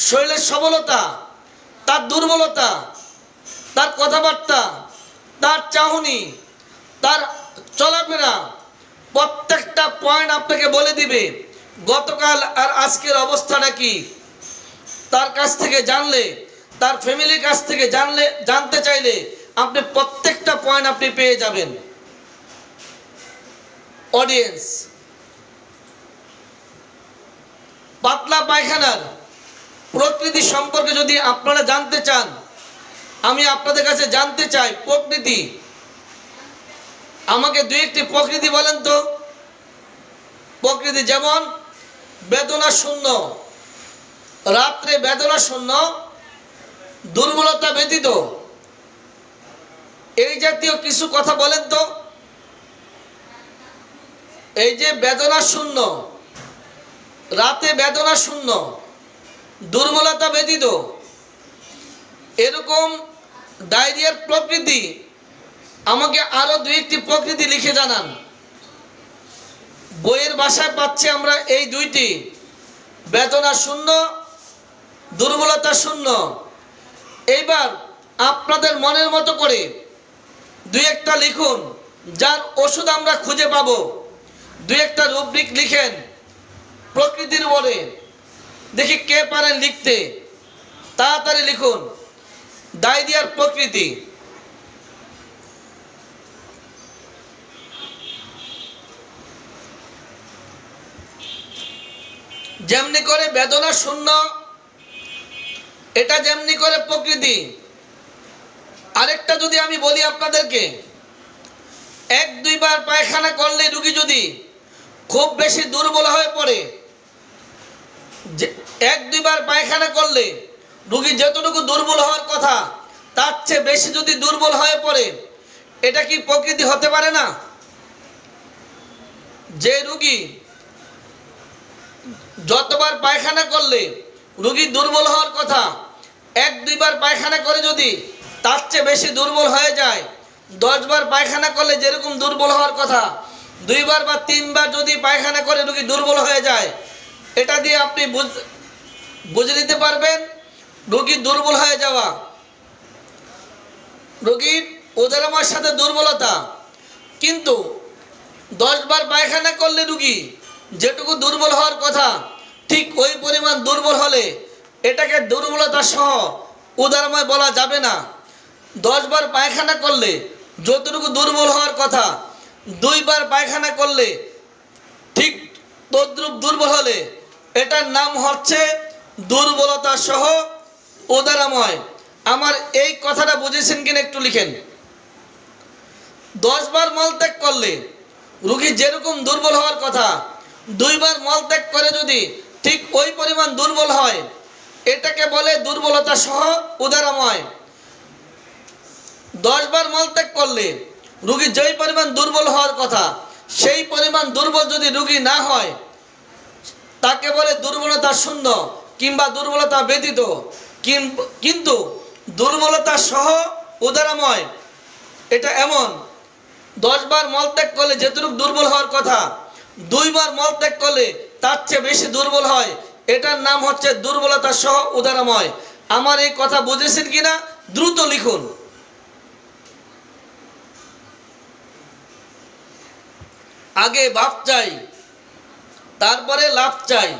শরীরের সবলতা, তার দুর্বলতা, তার কথাবার্তা, তার চাহনি, তার চলাফেরা, প্রত্যেকটা পয়েন্ট আপনাকে বলে দিবে গতকাল আর আজকের অবস্থাটা কি। তার কাছ থেকে জানলে, তার ফ্যামিলির কাছ থেকে জানতে চাইলে আপনি প্রত্যেকটা পয়েন্ট আপনি পেয়ে যাবেন। অডিয়েন্স, পাতলা পায়খানার প্রকৃতি সম্পর্কে যদি আপনারা জানতে চান, আমি আপনাদের কাছে জানতে চাই প্রকৃতি। আমাকে 2-1টি প্রকৃতি বলেন তো। প্রকৃতি যেমন বেদনা শূন্য, রাত্রে বেদনা শূন্য, দুর্বলতা ব্যতীত, এই জাতীয় কিছু কথা বলেন তো। এই যে বেদনা শূন্য, রাতে বেদনা শূন্য, দুর্বলতা ব্যতীত, এরকম ডায়রিয়ার প্রকৃতি আমাকে আরো 2-1টি প্রকৃতি লিখে জানান। বইয়ের ভাষায় পাচ্ছি আমরা এই 2টি, বেদনা শূন্য, দুর্বলতা শূন্য। এইবার আপনাদের মনের মতো করে 2-1টা লিখুন, যার ওষুধ আমরা খুঁজে পাবো। 2-1টা রুব্রিক লিখেন প্রকৃতির উপরে, দেখি কে পারেন লিখতে। তাড়াতাড়ি লিখুন ডায়রিয়ার প্রকৃতি। যেমনি করে বেদনা শূন্য, এটা যেমনি করে প্রকৃতি। আরেকটা যদি আমি বলি আপনাদেরকে, 1-2 বার পায়খানা করলে রোগী যদি খুব বেশি দুর্বল হয়ে পড়ে, 1-2 বার পায়খানা করলে রোগী যতটুকু দুর্বল হওয়ার কথা তার চেয়ে বেশি যদি দুর্বল হয়ে পড়ে, এটা কি প্রকৃতি হতে পারে না? যে রোগী যতবার পায়খানা করলে রোগী দুর্বল হওয়ার কথা, 1-2 বার পায়খানা করে যদি তার চেয়ে বেশি দুর্বল হয়ে যায়, 10 বার পায়খানা করলে যেরকম দুর্বল হওয়ার কথা, 2 বার বা 3 বার যদি পায়খানা করে রোগী দুর্বল হয়ে যায়, এটা দিয়ে আপনি বুঝে নিতে পারবেন রোগী দুর্বল হয়ে যাওয়া, রোগীর উদরময়ের সাথে দুর্বলতা। কিন্তু 10 বার পায়খানা করলে রোগী যেটুকু দুর্বল হওয়ার কথা ঠিক ওই পরিমাণ দুর্বল হলে এটাকে দুর্বলতা সহ উদরময় বলা যাবে না। 10 বার পায়খানা করলে যতটুকু দুর্বল হওয়ার কথা, 2 বার পায়খানা করলে ঠিক তদ্রূপ দুর্বল হলে এটার নাম হচ্ছে দুর্বলতা সহ উদরময়। আমার এই কথাটা বুঝেছেন কিনা একটু লিখেন। 10 বার মলত্যাগ করলে রোগী যেরকম দুর্বল হওয়ার কথা, 2 বার মলত্যাগ করে যদি ঠিক ওই পরিমাণ দুর্বল হয়, এটাকে বলে দুর্বলতা সহ উদরময়। 10 বার মলত্যাগ করলে রোগী যেই পরিমাণ দুর্বল হওয়ার কথা সেই পরিমাণ দুর্বল যদি রোগী না হয়, তাকে বলে দুর্বলতা শূন্য কিংবা দুর্বলতা ব্যতীত। কিন্তু দুর্বলতা সহ উদারময় এটা এমন, 10 বার মলত্যাগ করলে যেটুকু দুর্বল হওয়ার কথা 2 বার মলত্যাগ করলে তার চেয়ে বেশি দুর্বল হয়। এটার নাম হচ্ছে দুর্বলতা সহ উদারময়। আমার এই কথা বুঝেছেন কিনা দ্রুত লিখুন। আগে বাপ চাই, তারপরে লাভ চাই।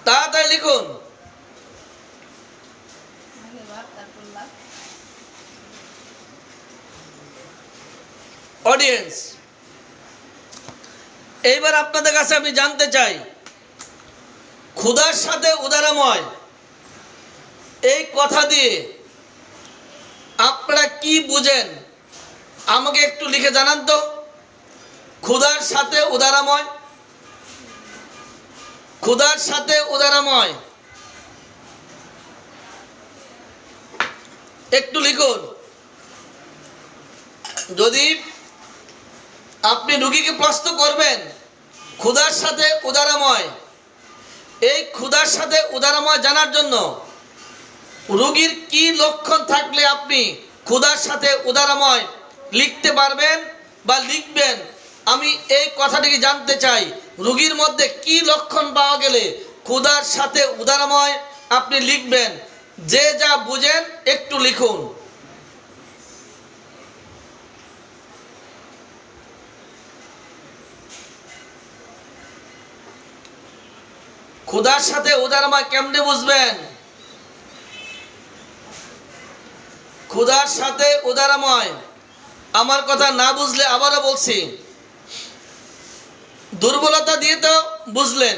তাড়াতাড়ি লিখুন। অডিয়েন্স, এইবার আপনাদের কাছে আমি জানতে চাই, ক্ষুধার সাথে উদারময় এই কথা দিয়ে আপনারা কি বুঝেন আমাকে একটু লিখে জানান তো। ক্ষুধার সাথে উদারময়, ক্ষুধার সাথে উদারময় একটু লিখুন। যদি আপনি রোগীকে প্রশ্ন করবেন ক্ষুধার সাথে উদারময়, এই ক্ষুধার সাথে উদারময় জানার জন্য রোগীর কি লক্ষণ থাকলে আপনি ক্ষুধার সাথে উদারময় লিখতে পারবেন বা লিখবেন, আমি এই কথাটিকে জানতে চাই। রোগীর মধ্যে কি লক্ষণ পাওয়া গেলে ক্ষুধার সাথে উদারময় আপনি লিখবেন। যে যা বুঝেন একটু লিখুন। ক্ষুধার সাথে উদারময় কেমনে বুঝবেন? ক্ষুধার সাথে উদারময় আমার কথা না বুঝলে আবারও বলছি, দুর্বলতা দিয়ে তো বুঝলেন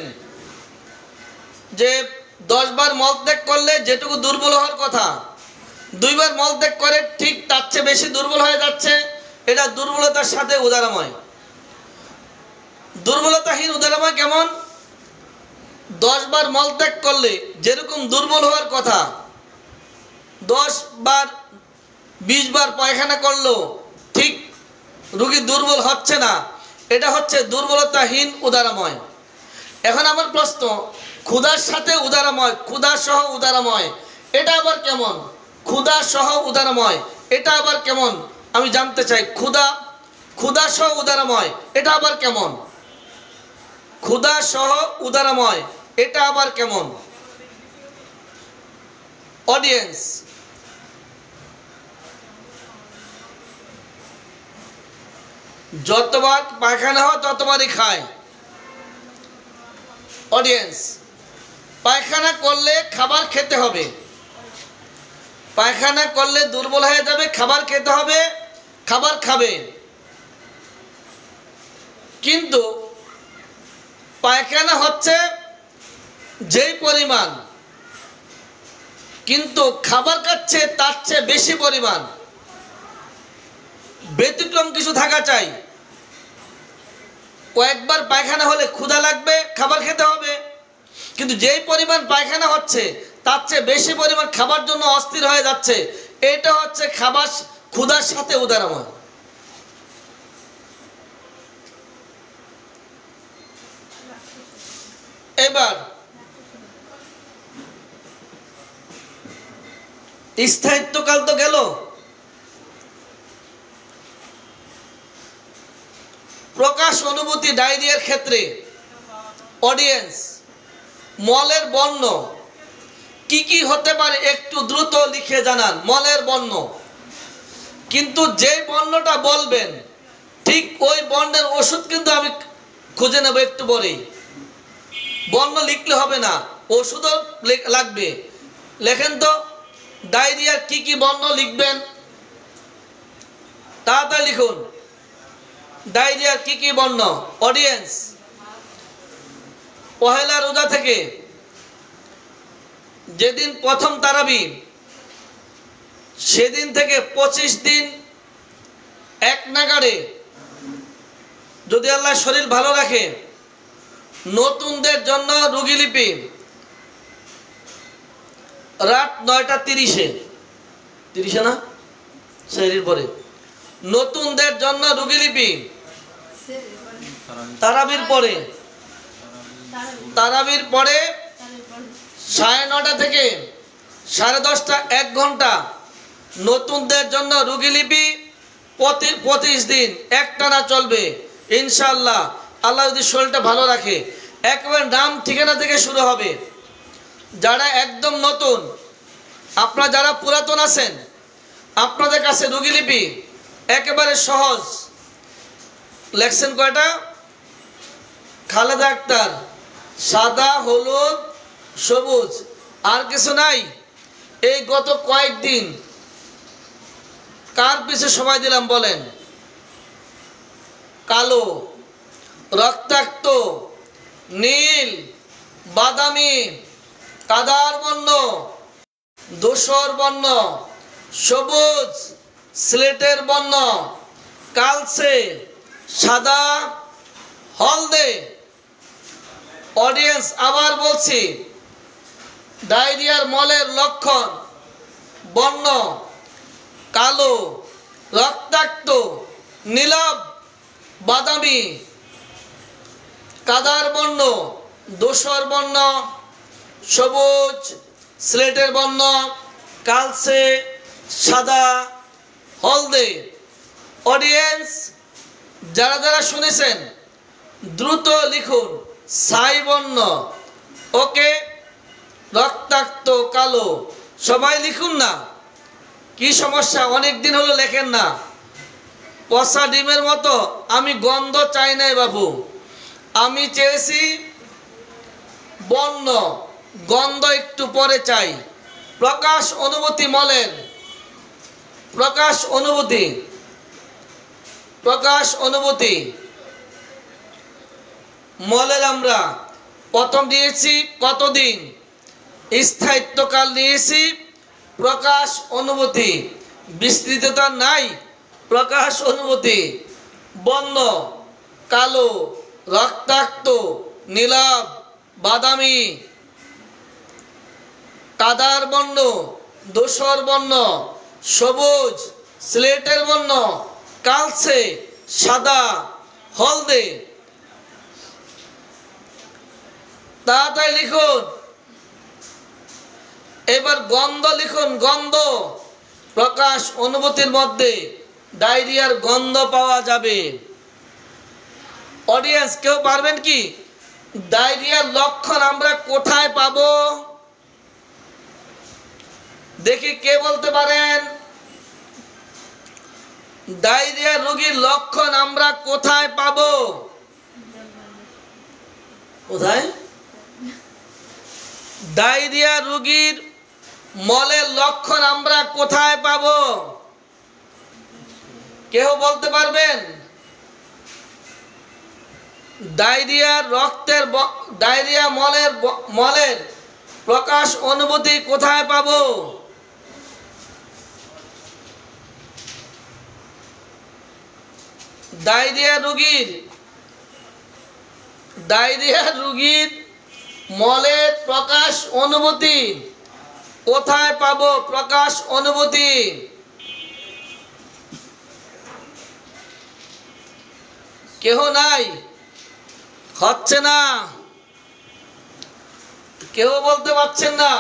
যে 10 বার মলত্যাগ করলে যেটুকু দুর্বল হওয়ার কথা 2 বার মলত্যাগ করে ঠিক তার চেয়ে বেশি দুর্বল হয়ে যাচ্ছে, এটা দুর্বলতার সাথে উদারময়। দুর্বলতাহীন উদারময় কেমন? 10 বার মলত্যাগ করলে যেরকম দুর্বল হওয়ার কথা 10 বার 20 বার পায়খানা করলো ঠিক রোগী দুর্বল হচ্ছে না, এটা হচ্ছে দুর্বলতাহীন উদারময়। এখন আমার প্রশ্ন, ক্ষুধার সাথে উদারময়, ক্ষুধা সহ উদারময় এটা আবার কেমন? ক্ষুধা সহ উদারময় এটা আবার কেমন আমি জানতে চাই। ক্ষুধা সহ উদারময় এটা আবার কেমন? ক্ষুধা সহ উদারময় এটা আবার কেমন? অডিয়েন্স, যতবার পায়খানা হয় ততবারই খায়। অডিয়েন্স, পায়খানা করলে খাবার খেতে হবে, পায়খানা করলে দুর্বল হয়ে যাবে, খাবার খেতে হবে, খাবার খাবে। কিন্তু পায়খানা হচ্ছে যেই পরিমাণ, কিন্তু খাবার খাচ্ছে তার চেয়ে বেশি পরিমাণ। ব্যতিক্রম কিছু থাকা চাই। কয়েকবার পায়খানা হলে ক্ষুধা লাগবে, খাবার খেতে হবে, কিন্তু যেই পরিমাণ পায়খানা হচ্ছে তার চেয়ে বেশি পরিমাণ খাবার জন্য অস্থির হয়ে যাচ্ছে, এটা হচ্ছে খাবার ক্ষুধার সাথে উদারময়। এবার স্থায়িত্বকাল তো গেল, প্রকাশ অনুভূতি ডায়রিয়ার ক্ষেত্রে অডিয়েন্স, মলের বর্ণ কি কি হতে পারে একটু দ্রুত লিখে জানান। মলের বর্ণ, কিন্তু যে বর্ণটা বলবেন ঠিক ওই বর্ণের ওষুধ কিন্তু আমি খুঁজে নেব একটু পরেই। বর্ণ লিখলে হবে না, ওষুধও লাগবে। লেখেন তো ডায়রিয়ার কি কি বর্ণ লিখবেন, তাড়াতাড়ি লিখুন। ডায়রিয়ার কি কি বর্ণ? অডিয়েন্স, পহেলা রোজা থেকে যেদিন প্রথম তারাবি সেদিন থেকে 25 দিন এক নাগাড়ে যদি আল্লাহ শরীর ভালো রাখে, নতুনদের জন্য রোগীলিপি রাত 9টা 30-এ না শরীর পরে, নতুনদের জন্য রোগীলিপি তারাবির পরে, তারাবির পরে 9:30 থেকে 10:30 1 ঘন্টা নতুনদের জন্য রুগীলিপি প্রতি 25 দিন একটানা চলবে ইনশাআল্লাহ। আল্লাহ যদি শরীরটা ভালো রাখে একেবারে নাম ঠিকানা থেকে শুরু হবে। যারা একদম নতুন, আপনারা যারা পুরাতন আছেন, আপনাদের কাছে রুগীলিপি একেবারে সহজ। লেখছেন কয়টা? খালেদা আক্তার, সাদা, হলুদ, সবুজ, আর কিছু নাই। এই গত কয়েকদিন কার পিছে সময় দিলাম বলেন? কালো, রক্তাক্ত, নীল, বাদামি, কাদার বর্ণ, ধূসর বর্ণ, সবুজ, স্লেটের বর্ণ, কালচে, সাদা, হলদে। অডিয়েন্স আবার বলছি, ডায়রিয়ার মলের লক্ষণ বর্ণ কালো, রক্তাক্ত, নীলাভ, বাদামি, কাদার বর্ণ, ধূসর বর্ণ, সবুজ, স্লেটের বর্ণ, কালচে, সাদা, হলদে। অডিয়েন্স যারা যারা শুনেছেন দ্রুত লিখুন ছাই বর্ণ। ওকে, রক্তাক্ত, কালো, সবাই লিখুন না। কি সমস্যা? অনেক দিন হলো লেখেন না। পচা ডিমের মতো আমি গন্ধ চাই নাই বাবু, আমি চেয়েছি বর্ণ, গন্ধ একটু পরে চাই। প্রকাশ অনুভূতি মলের, প্রকাশ অনুভূতি, প্রকাশ অনুভূতি মলের আমরা প্রথম দিয়েছি কতদিন, স্থায়িত্বকাল নিয়েছি প্রকাশ অনুভূতি, বিস্তৃততা নাই। প্রকাশ অনুভূতি বর্ণ কালো, রক্তাক্ত, নীলাভ, বাদামি, কাদার বর্ণ, ধূসর বর্ণ, সবুজ, স্লেটের বর্ণ, কালচে, সাদা, হলদে। তাড়াতাড়ি লিখুন। এবার গন্ধ লিখুন। গন্ধ, প্রকাশ অনুভূতির মধ্যে ডায়রিয়ার গন্ধ পাওয়া যাবে। অডিয়েন্স কেউ পারবেন কি? ডায়রিয়ার লক্ষণ আমরা কোথায় পাবো? দেখি কে বলতে পারেন? ডায়রিয়া রোগীর লক্ষণ আমরা কোথায় পাবো? কোথায়? ডায়রিয়া রোগীর মলের লক্ষণ আমরা কোথায় পাবো? কেউ বলতে পারবেন? ডায়রিয়া রক্তের, ডায়রিয়া মলের প্রকাশ অনুভূতি কোথায় পাবো? ডায়রিয়া রোগীর মলের প্রকাশ অনুভূতি কোথায় পাবো? প্রকাশ অনুভূতি কেহ নাই? হচ্ছে না, কেউ বলতে পারছেন না।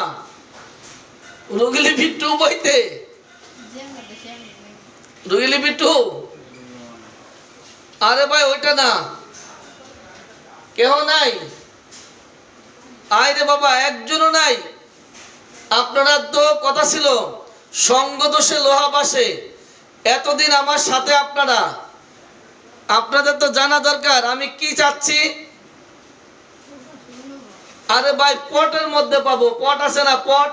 রোগীলিপি 2 বইতে, রোগীলিপি 2। আরে ভাই ওইটা না, কেহ নাই। আরে বাবা একজনও নাই। আপনারা তো কথা ছিল সঙ্গ দোষে লোহা বাসে। এতদিন আমার সাথে আপনাদের তো জানা দরকার আমি কি চাচ্ছি। আরে ভাই পটের মধ্যে পাবো। পট আছে না? পট,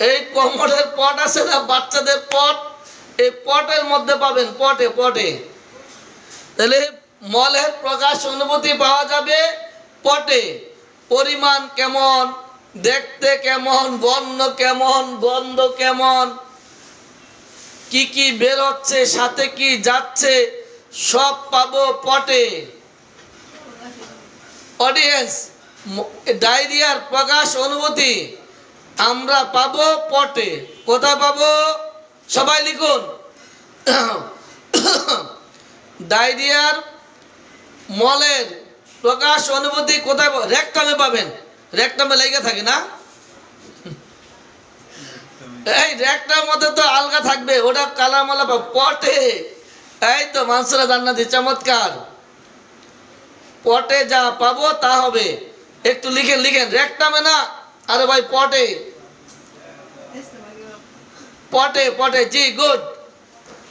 এই কোমরের পট আছে না, বাচ্চাদের পট, এই পটের মধ্যে পাবেন। পটে পটে তাহলে মলের প্রকাশ অনুভূতি পাওয়া যাবে পটে। পরিমাণ কেমন, দেখতে কেমন, বর্ণ কেমন, গন্ধ কেমন, কি কি বের হচ্ছে, সাথে কি যাচ্ছে, সব পাবো পটে। অডিয়েন্স ডায়রিয়ার প্রকাশ অনুভূতি আমরা পাবো পটে। কোথায় পাবো? সবাই লিখুন। ডায়রিয়ার মলের প্রকাশ অনুভূতি কোথায়? রেকটামে পাবেন। রেকটামে লেগে থাকে না, এই রেকটার মধ্যে তো আলগা থাকবে, ওটা কালামালা পটে। এই তো মানসুরা জান্নাতি, চমৎকার। পটে যা পাবো তা হবে। একটু লিখেন লিখেন, রেকটামে না, আরে ভাই পটে, পটে পটে। জি গুড,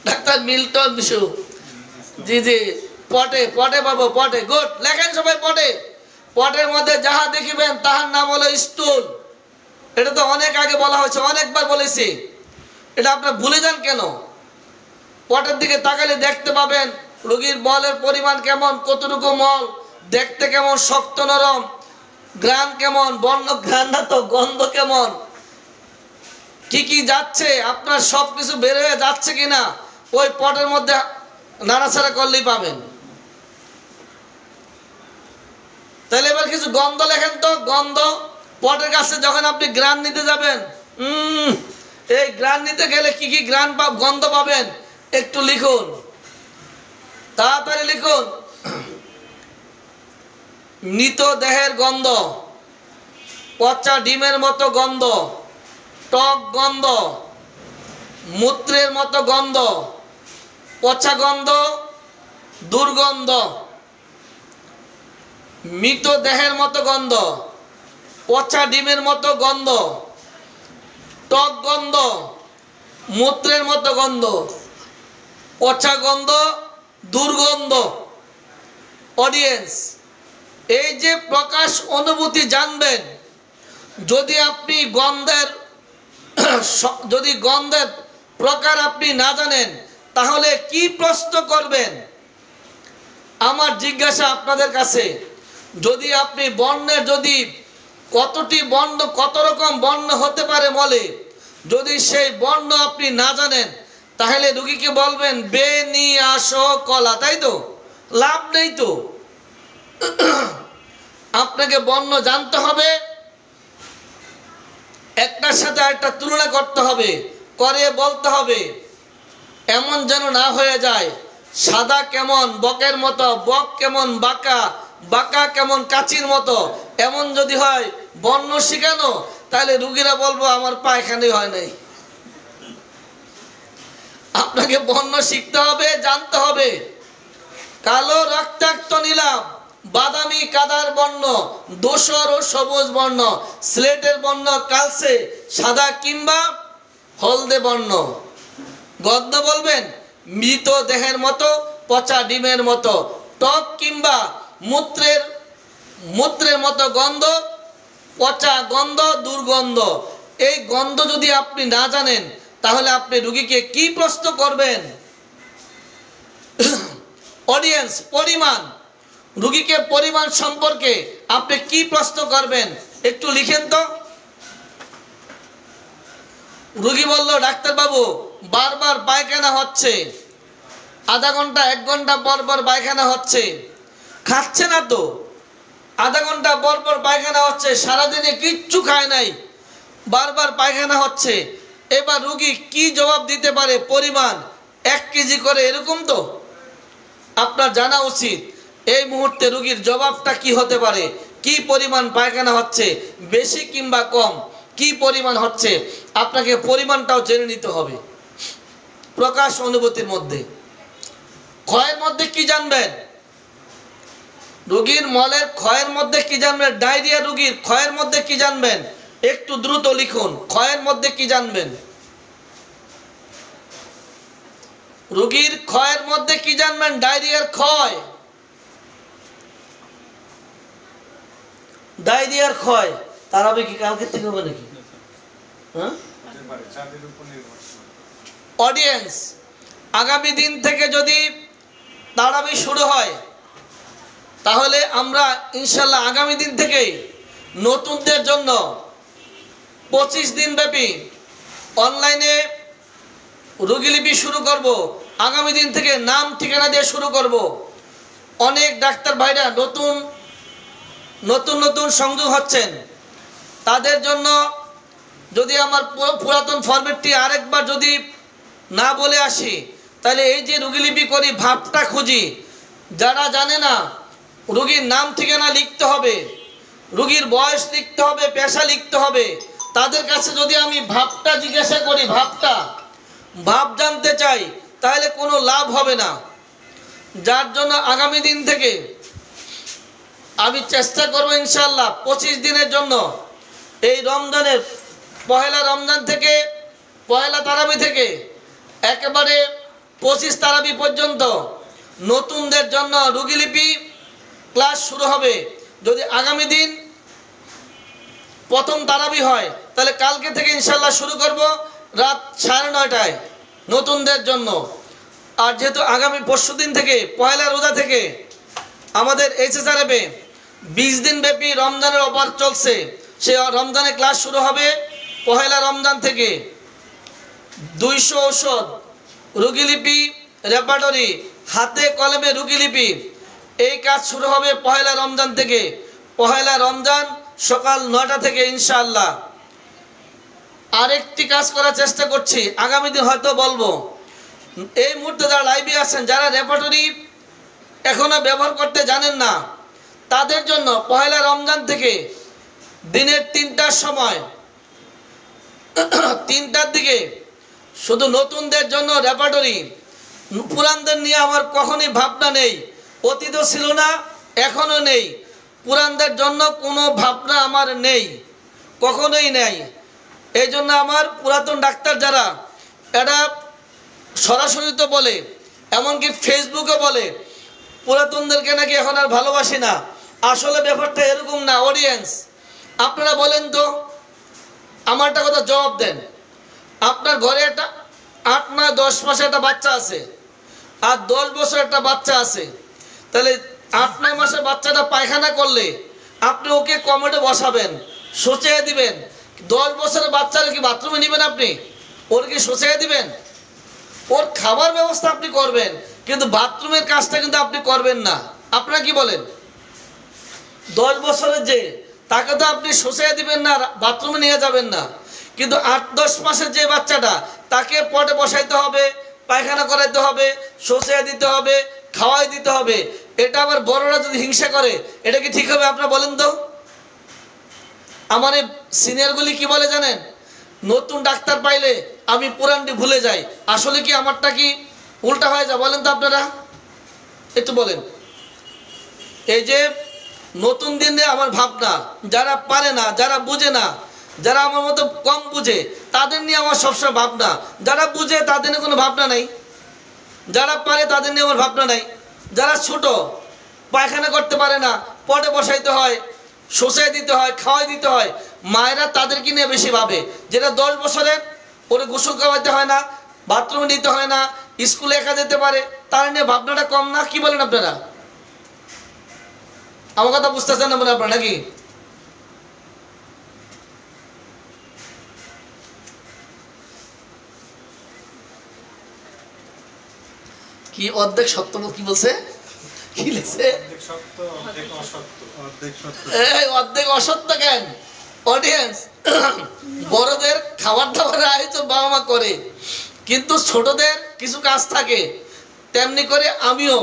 ডাক্তার মিল্টন বিশু, জি জি, পটে পটে পাবো, পটে। গুড, লেখেন সবাই পটে। পটের মধ্যে যাহা দেখিবেন তাহার নাম হলো স্টুল। এটা তো অনেক আগে বলা হয়েছে, অনেকবার বলেছি, এটা আপনার ভুলে যান কেন? পটের দিকে তাকালে দেখতে পাবেন রোগীর মলের পরিমাণ কেমন, কতটুকু মল, দেখতে কেমন, শক্ত নরম, ঘ্রাণ কেমন, বর্ণ ঘ্রাণ না তো, গন্ধ কেমন, কি কি যাচ্ছে, আপনার সবকিছু বের হয়ে যাচ্ছে কিনা ওই পটের মধ্যে নাড়াচাড়া করলেই পাবেন। তাহলে এবার কিছু গন্ধ লেখেন তো, গন্ধ। পটের কাছে যখন আপনি ঘ্রাণ নিতে যাবেন, এই ঘ্রাণ নিতে গেলে কি কি ঘ্রাণ গন্ধ পাবেন একটু লিখুন, তাড়াতাড়ি লিখুন। মৃত দেহের গন্ধ, পচা ডিমের মতো গন্ধ, টক গন্ধ, মূত্রের মতো গন্ধ, পচা গন্ধ, দুর্গন্ধ। মৃত দেহের মতো গন্ধ, পচা ডিমের মতো গন্ধ, টক গন্ধ, মূত্রের মতো গন্ধ, পচা গন্ধ, দুর্গন্ধ। অডিয়েন্স, এই যে প্রকাশ অনুভূতি জানবেন, যদি আপনি গন্ধের যদি গন্ধের প্রকার আপনি না জানেন তাহলে কি প্রশ্ন করবেন? আমার জিজ্ঞাসা আপনাদের কাছে, যদি আপনি বর্ণের, যদি কতটি বর্ণ, কত রকম বর্ণ হতে পারে মলে, যদি সেই বর্ণ আপনি না জানেন তাহলে রোগীকে বলবেন বে নিয়ে আসো কলা, তাই তো? লাভ নেই তো। আপনাকে বর্ণ জানতে হবে, একটার সাথে একটা তুলনা করতে হবে, করে বলতে হবে। এমন যেন না হয়ে যায় সাদা কেমন বকের মতো, বক কেমন বাঁকা, বাঁকা কেমন কাচির মতো। এমন যদি হয় বর্ণ শিখানো, তাহলে রুগীরা বলবো আমার পায়খানাই হয় নাই। আপনাকে বর্ণ শিখতে হবে, জানতে হবে। কালো রক্তাক্ত নীলাভ, বাদামি কাদার বর্ণ, ধূসর ও সবুজ বর্ণ, স্লেটের বর্ণ কালচে, সাদা কিংবা হলদে বর্ণ। গন্ধ বলবেন মৃত দেহের মতো, পচা ডিমের মতো, টক কিংবা মূত্রের মতো গন্ধ, পচা গন্ধ, দুর্গন্ধ। এই গন্ধ যদি আপনি না জানেন তাহলে আপনি রোগীকে কি প্রশ্ন করবেন? অডিয়েন্স, পরিমাণ, রোগীকে পরিমাণ সম্পর্কে আপনি কি প্রশ্ন করবেন একটু লিখেন তো। রোগী বলল ডাক্তার বাবু বারবার পায়খানা হচ্ছে, আধা ঘন্টা 1 ঘন্টা পর পর পায়খানা হচ্ছে, খাচ্ছে না তো, আধা ঘন্টা পর পর পায়খানা হচ্ছে, সারাদিনে কিচ্ছু খায় নাই, বারবার পায়খানা হচ্ছে। এবার রোগী কি জবাব দিতে পারে? পরিমাণ 1 কেজি করে, এরকম তো আপনার জানা উচিত। এই মুহূর্তে রোগীর জবাবটা কি হতে পারে? কি পরিমাণ পায়খানা হচ্ছে, বেশি কিংবা কম, কি পরিমাণ হচ্ছে, আপনাকে পরিমাণটাও জেনে নিতে হবে। প্রকাশ অনুভূতির মধ্যে ক্ষয়ের মধ্যে কি জানবেন? রোগীর মলের ক্ষয়ের মধ্যে কি জানবেন? ডায়রিয়া রোগীর ক্ষয়ের মধ্যে কি জানবেন? একটু দ্রুত লিখুন, ক্ষয়ের মধ্যে কি জানবেন? রোগীর ক্ষয়ের মধ্যে কি জানবেন? ডায়রিয়ার ক্ষয়, ডায়রিয়ার ক্ষয়। তারাবি কি কালকে থেকে হবে নাকি? হ্যাঁ, অডিয়েন্স, আগামী দিন থেকে যদি তারাবি শুরু হয় তাহলে আমরা ইনশাল্লাহ আগামী দিন থেকেই নতুনদের জন্য 25 দিন ব্যাপী অনলাইনে রোগীলিপি শুরু করব। আগামী দিন থেকে নাম ঠিকানা দিয়ে শুরু করব। অনেক ডাক্তার ভাইরা নতুন নতুন সংযোগ হচ্ছেন, তাদের জন্য যদি আমার পুরাতন ফরম্যাটটি আরেকবার যদি না বলে আসি তাহলে এই যে রুগীলিপি করি ভাবটা খুঁজি, যারা জানে না রুগীর নাম ঠিকানা লিখতে হবে, রুগীর বয়স লিখতে হবে, পেশা লিখতে হবে, তাদের কাছে যদি আমি ভাবটা জিজ্ঞাসা করি, ভাব জানতে চাই, তাহলে কোনো লাভ হবে না। যার জন্য আগামী দিন থেকে আমি চেষ্টা করবো ইনশাআল্লাহ 25 দিনের জন্য এই রমজানের পহেলা রমজান থেকে পহেলা তারাবি থেকে একেবারে 25 তারাবি পর্যন্ত নতুনদের জন্য রুগীলিপি ক্লাস শুরু হবে। যদি আগামী দিন প্রথম তারাবি হয় তাহলে কালকে থেকে ইনশাআল্লাহ শুরু করব রাত 9:30টায় নতুনদের জন্য। আর যেহেতু আগামী পরশু দিন থেকে পয়লা রোজা থেকে আমাদের HSRF 20 দিন ব্যাপী রমজানের অফার চলছে, সে রমজানের ক্লাস শুরু হবে পহেলা রমজান থেকে। 200 ঔষধ, রুগীলিপি, রেপার্টরি, হাতে কলমে রুগীলিপি, এই কাজ শুরু হবে পহেলা রমজান থেকে। পহেলা রমজান সকাল 9টা থেকে ইনশাআল্লাহ। আরেকটি কাজ করার চেষ্টা করছি, আগামী দিন হয়তো বলবো। এই মুহূর্তে যারা লাইভে আছেন, যারা রেপার্টরি এখনো ব্যবহার করতে জানেন না, তাদের জন্য পহেলা রমজান থেকে দিনের 3টার সময় 3টার দিকে শুধু নতুনদের জন্য রেপার্টরি। পুরানদের নিয়ে আমার কখনই ভাবনা নেই, অতীতও ছিল না, এখনো নেই। পুরানদের জন্য কোনো ভাবনা আমার নেই, কখনোই নেই। এই জন্য আমার পুরাতন ডাক্তার যারা, এরা সরাসরি তো বলে, এমনকি ফেসবুকে বলে পুরাতনদেরকে নাকি এখন আর ভালোবাসি না। আসলে ব্যাপারটা এরকম না। অডিয়েন্স, আপনারা বলেন তো, আমার একটা কথা জবাব দেন। আপনার ঘরে একটা 8, 9, 10 মাসে একটা বাচ্চা আছে, আর 10 বছর একটা বাচ্চা আছে। তাহলে 8, 9 মাসের বাচ্চাটা পায়খানা করলে আপনি ওকে কমোডে বসাবেন, সোচিয়ে দিবেন। 10 বছরের বাচ্চারা কি বাথরুমে নেবেন আপনি? ওর কি সোচিয়ে দিবেন? ওর খাবার ব্যবস্থা আপনি করবেন, কিন্তু বাথরুমের কাজটা কিন্তু আপনি করবেন না। আপনারা কি বলেন? 10 বছরের যে, তাকে তো আপনি সোচিয়ে দিবেন না, বাথরুমে নিয়ে যাবেন না। কিন্তু 8, 10 মাসের যে বাচ্চাটা, তাকে পটে বসাইতে হবে, পায়খানা করাইতে হবে, সোচিয়ে দিতে হবে, খাওয়াই দিতে হবে। এটা আবার বড়রা যদি হিংসা করে, এটা কি ঠিক হবে? আপনারা বলেন তো। আমার এই সিনিয়রগুলি কি বলে জানেন? নতুন ডাক্তার পাইলে আমি পুরানটি ভুলে যাই। আসলে কি আমারটা কি উল্টা হয়ে যায়? বলেন তো আপনারা, একটু বলেন। এই যে নতুন দিনে আমার ভাবনা, যারা পারে না, যারা বুঝে না, যারা আমার মতো কম বুঝে, তাদের নিয়ে আমার সবসময় ভাবনা। যারা বুঝে তাদের নিয়ে কোনো ভাবনা নাই, যারা পারে তাদের নিয়ে আমার ভাবনা নাই। যারা ছোট, পায়খানা করতে পারে না, পটে বসাইতে হয়, শোষাই দিতে হয়, খাওয়াই দিতে হয়, মায়েরা তাদেরকে নিয়ে বেশি ভাবে। যেটা 10 বছরের, ওরে গোসল খাওয়াইতে হয় না, বাথরুমে নিতে হয় না, স্কুলে একা যেতে পারে, তার নিয়ে ভাবনাটা কম না? কি বলেন আপনারা? আমার কথা বুঝতেছেন না মনে আপনারা নাকি? কি অর্ধেক সত্য কি বলছে? কি লিখছে? অর্ধেক অসত্য কেন? অডিয়েন্স, বড়দের খাবার দাবারের আয়োজন বাবা মা করে, কিন্তু ছোটদের কিছু কাজ থাকে। তেমনি করে আমিও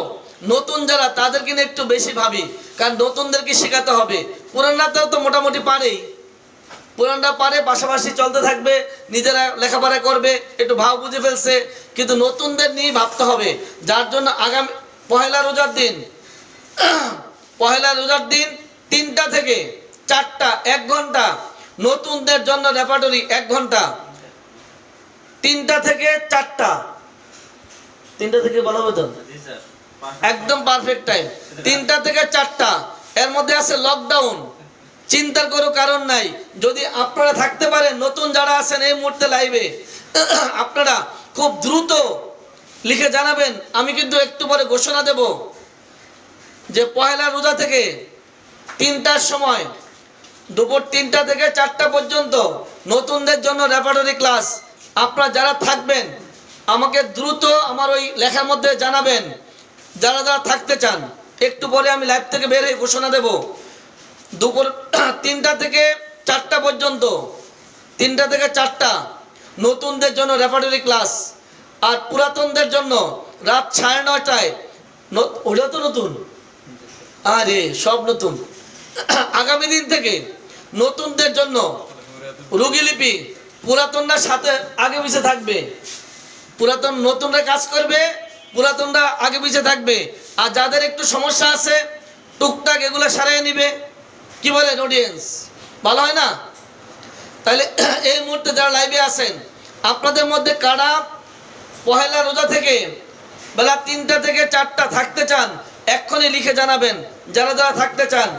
নতুন যারা, তাদেরকে নিয়ে একটু বেশি ভাবি, কারণ নতুনদেরকে শেখাতে হবে। পুরানরাও তো মোটামুটি পারেই, পুরানরা পারে, পাশাপাশি চলতে থাকবে, নিজেরা লেখাপড়া করবে, একটু ভাব বুঝে ফেলছে, কিন্তু নতুনদের নিয়ে ভাবতে হবে। যার জন্য আগামী পহেলা রোজার দিন 3টা থেকে 4টা 1 ঘন্টা নতুনদের জন্য রেপার্টরি 1 ঘন্টা। 3টা থেকে 4টা, 3টা থেকে বলা হবে তো একদম পারফেক্ট টাইম। 3টা থেকে 4টা, এর মধ্যে আছে লকডাউন, চিন্তার কোনো কারণ নাই। যদি আপনারা থাকতে পারেন, নতুন যারা আছেন এই মুহূর্তে লাইভে, আপনারা খুব দ্রুত লিখে জানাবেন। আমি কিন্তু একটু পরে ঘোষণা দেব যে পহেলা রোজা থেকে 3টার সময়, দুপুর 3টা থেকে 4টা পর্যন্ত নতুনদের জন্য রেপার্টরি ক্লাস। আপনারা যারা থাকবেন আমাকে দ্রুত আমার ওই লেখার মধ্যে জানাবেন, যারা যারা থাকতে চান। একটু পরে আমি লাইভ থেকে বের হয়ে ঘোষণা দেব। দুপুর 3টা থেকে 4টা পর্যন্ত, 3টা থেকে 4টা নতুনদের জন্য রেপার্টরি ক্লাস। আর পুরাতনদের জন্য রাত 9:30টায়, ওটা তো নতুন, আরে সব নতুন। আগামী দিন থেকে নতুনদের জন্য রুগীলিপি, পুরাতনরা সাথে আগে পিছে থাকবে, পুরাতন নতুনরা কাজ করবে, পুরাতনরা আগে পিছে থাকবে। আর যাদের একটু সমস্যা আছে টুকটাক এগুলো সারিয়ে নিবে। কি বলেন অডিয়েন্স, ভালো হয় না? তাহলে এই মুহূর্তে যারা লাইভে আছেন, আপনাদের মধ্যে কারা পহেলা রোজা থেকে বেলা 3টা থেকে 4টা থাকতে চান এক্ষুনি লিখে জানাবেন, যারা যারা থাকতে চান।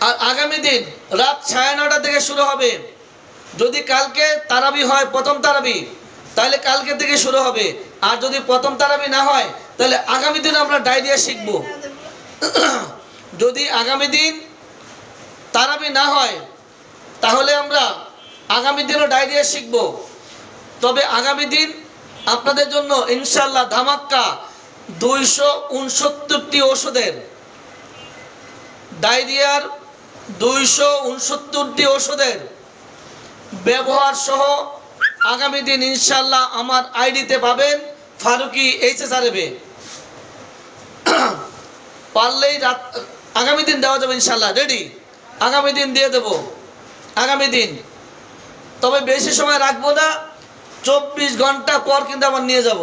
আর আগামী দিন রাত 9:30 থেকে শুরু হবে। যদি কালকে তারাবি হয়, প্রথম তারাবি, তাহলে কালকে থেকে শুরু হবে। আর যদি প্রথম তারাবি না হয় তাহলে আগামী দিন আমরা ডায়রিয়া শিখব। যদি আগামী দিন তারাবি না হয় তাহলে আমরা আগামী দিনও ডায়রিয়া শিখব। তবে আগামী দিন আপনাদের জন্য ইনশাল্লাহ ধামাক্কা 269টি ওষুধের, ডায়রিয়ার 269টি ওষুধের ব্যবহার সহ আগামী দিন ইনশাল্লাহ আমার আইডিতে পাবেন, ফারুকি HSRবে পারলেই রাত আগামী দিন দেওয়া যাবে ইনশাল্লাহ। রেডি? আগামী দিন দিয়ে দেব, আগামী দিন। তবে বেশি সময় রাখবো না, 24 ঘন্টা পর কিন্তু আমার নিয়ে যাব,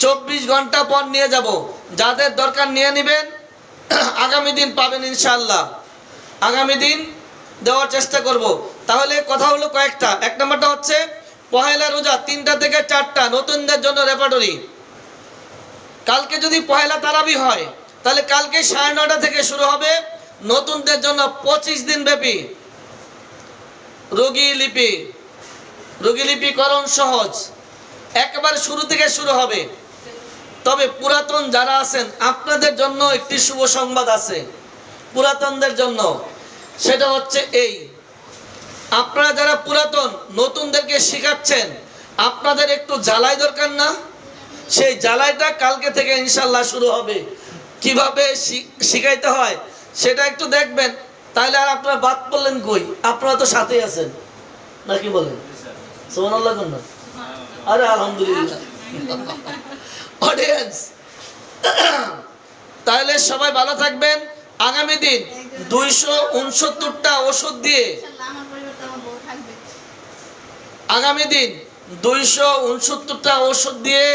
24 ঘন্টা পর নিয়ে যাব। যাদের দরকার নিয়ে নেবেন, আগামী দিন পাবেন ইনশাল্লাহ, আগামী দিন দেওয়ার চেষ্টা করব। তাহলে কথা হলো কয়েকটা। এক নম্বরটা হচ্ছে পহেলা রোজা 3টা থেকে 4টা নতুনদের জন্য রেপার্টরি। কালকে যদি পহেলা তারাবি হয় তাহলে কালকে 9:30 থেকে শুরু হবে নতুনদের জন্য 25 দিন ব্যাপী রোগীলিপিকরণ সহজ, একবার শুরু থেকে শুরু হবে। তবে পুরাতন যারা আছেন আপনাদের জন্য একটি শুভ সংবাদ আছে পুরাতনদের জন্য, সেটা হচ্ছে এই, আপনারা যারা পুরাতন নতুনদেরকে শেখাচ্ছেন, আপনাদের একটু জ্বালাই দরকার না? সেই জ্বালাইটা কালকে থেকে ইনশাল্লাহ শুরু হবে। কিভাবে শিখাইতে হয় সেটা একটু দেখবেন, তাহলে আর আপনারা বাদ পড়লেন কই? আপনারা তো সাথেই আছেন নাকি বলেন? সুবহানাল্লাহ কোন না? আরে আলহামদুলিল্লাহ। অডিয়েন্স, তাহলে সবাই ভালো থাকবেন। আগামী দিন 269টা ওষুধ দিয়ে, আগামী দিন 269টা ওষুধ দিয়ে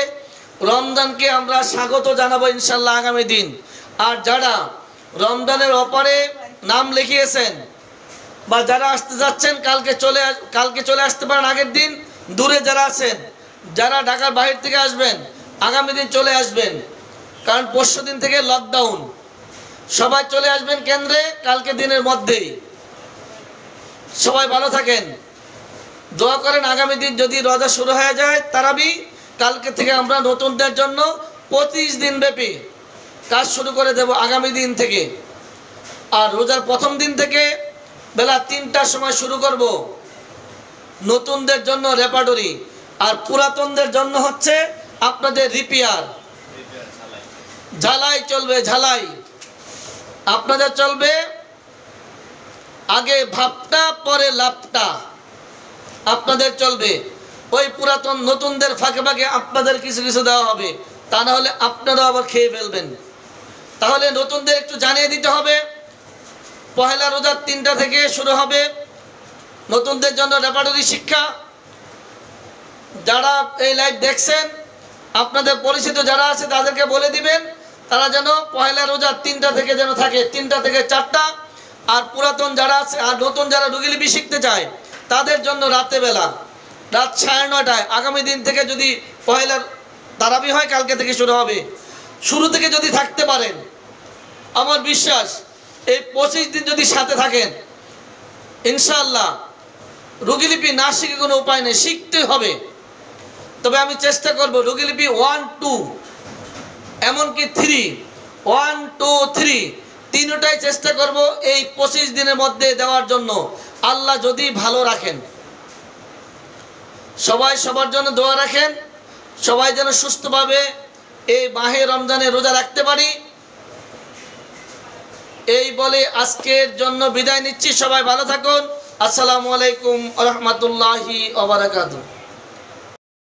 রমজানকে আমরা স্বাগত জানাবো ইনশাল্লাহ আগামী দিন। আর যারা রমজানের অপরে নাম লিখিয়েছেন বা যারা আসতে যাচ্ছেন কালকে চলে আসতে পারেন আগের দিন। দূরে যারা আছেন, যারা ঢাকার বাইরে থেকে আসবেন, আগামী দিন চলে আসবেন, কারণ পরশু দিন থেকে লকডাউন। সবাই চলে আসবেন কেন্দ্রে কালকে দিনের মধ্যেই। সবাই ভালো থাকেন, দোয়া করেন। আগামী দিন যদি রোজা শুরু হয়ে যায় তারাবি, কালকে থেকে আমরা নতুনদের জন্য 25 দিন ব্যাপী কাজ শুরু করে দেব আগামী দিন থেকে। আর রোজার প্রথম দিন থেকে বেলা 3টার সময় শুরু করব নতুনদের জন্য রেপার্টরি। আর পুরাতনদের জন্য হচ্ছে আপনাদের রিপেয়ার, ঝালাই চলবে, ঝালাই আপনাদের চলবে। আগে ভাবটা পরে লাভটা আপনাদের চলবে। ওই পুরাতন নতুনদের ফাঁকে ফাঁকে আপনাদের কিছু কিছু দেওয়া হবে, তা না হলে আপনারাও আবার খেয়ে ফেলবেন। তাহলে নতুনদের একটু জানিয়ে দিতে হবে, পহেলা রোজার 3টা থেকে শুরু হবে নতুনদের জন্য রেপার্টরি শিক্ষা। যারা এই লাইভ দেখছেন, আপনাদের পরিচিত যারা আছে তাদেরকে বলে দিবেন, তারা যেন পহেলা রোজার 3টা থেকে যেন থাকে, 3টা থেকে 4টা। আর পুরাতন যারা আছে আর নতুন যারা রুগীলিপি শিখতে চায় তাদের জন্য রাতে বেলা রাত 9:30টায় আগামী দিন থেকে, যদি পহেলার তারাবি হয় কালকে থেকে শুরু হবে। শুরু থেকে যদি থাকতে পারেন, আমার বিশ্বাস এই 25 দিন যদি সাথে থাকেন ইনশাআল্লাহ রুগীলিপি না শিখে কোনো উপায় নেই, শিখতে হবে। তবে আমি চেষ্টা করব রুগীলিপি 1, 2 এমনকি 3, 1, 2, 3 তিনটাই চেষ্টা করব এই 25 দিনের মধ্যে দেওয়ার জন্য, আল্লাহ যদি ভালো রাখেন। সবাই সবার জন্য দোয়া রাখেন, সবাই যেন সুস্থভাবে এই মাহে রমজানে রোজা রাখতে পারি। এই বলে আজকের জন্য বিদায় নিচ্ছি। সবাই ভালো থাকুন। আসসালামু আলাইকুম ওয়া রাহমাতুল্লাহি ওয়া বারাকাতুহু।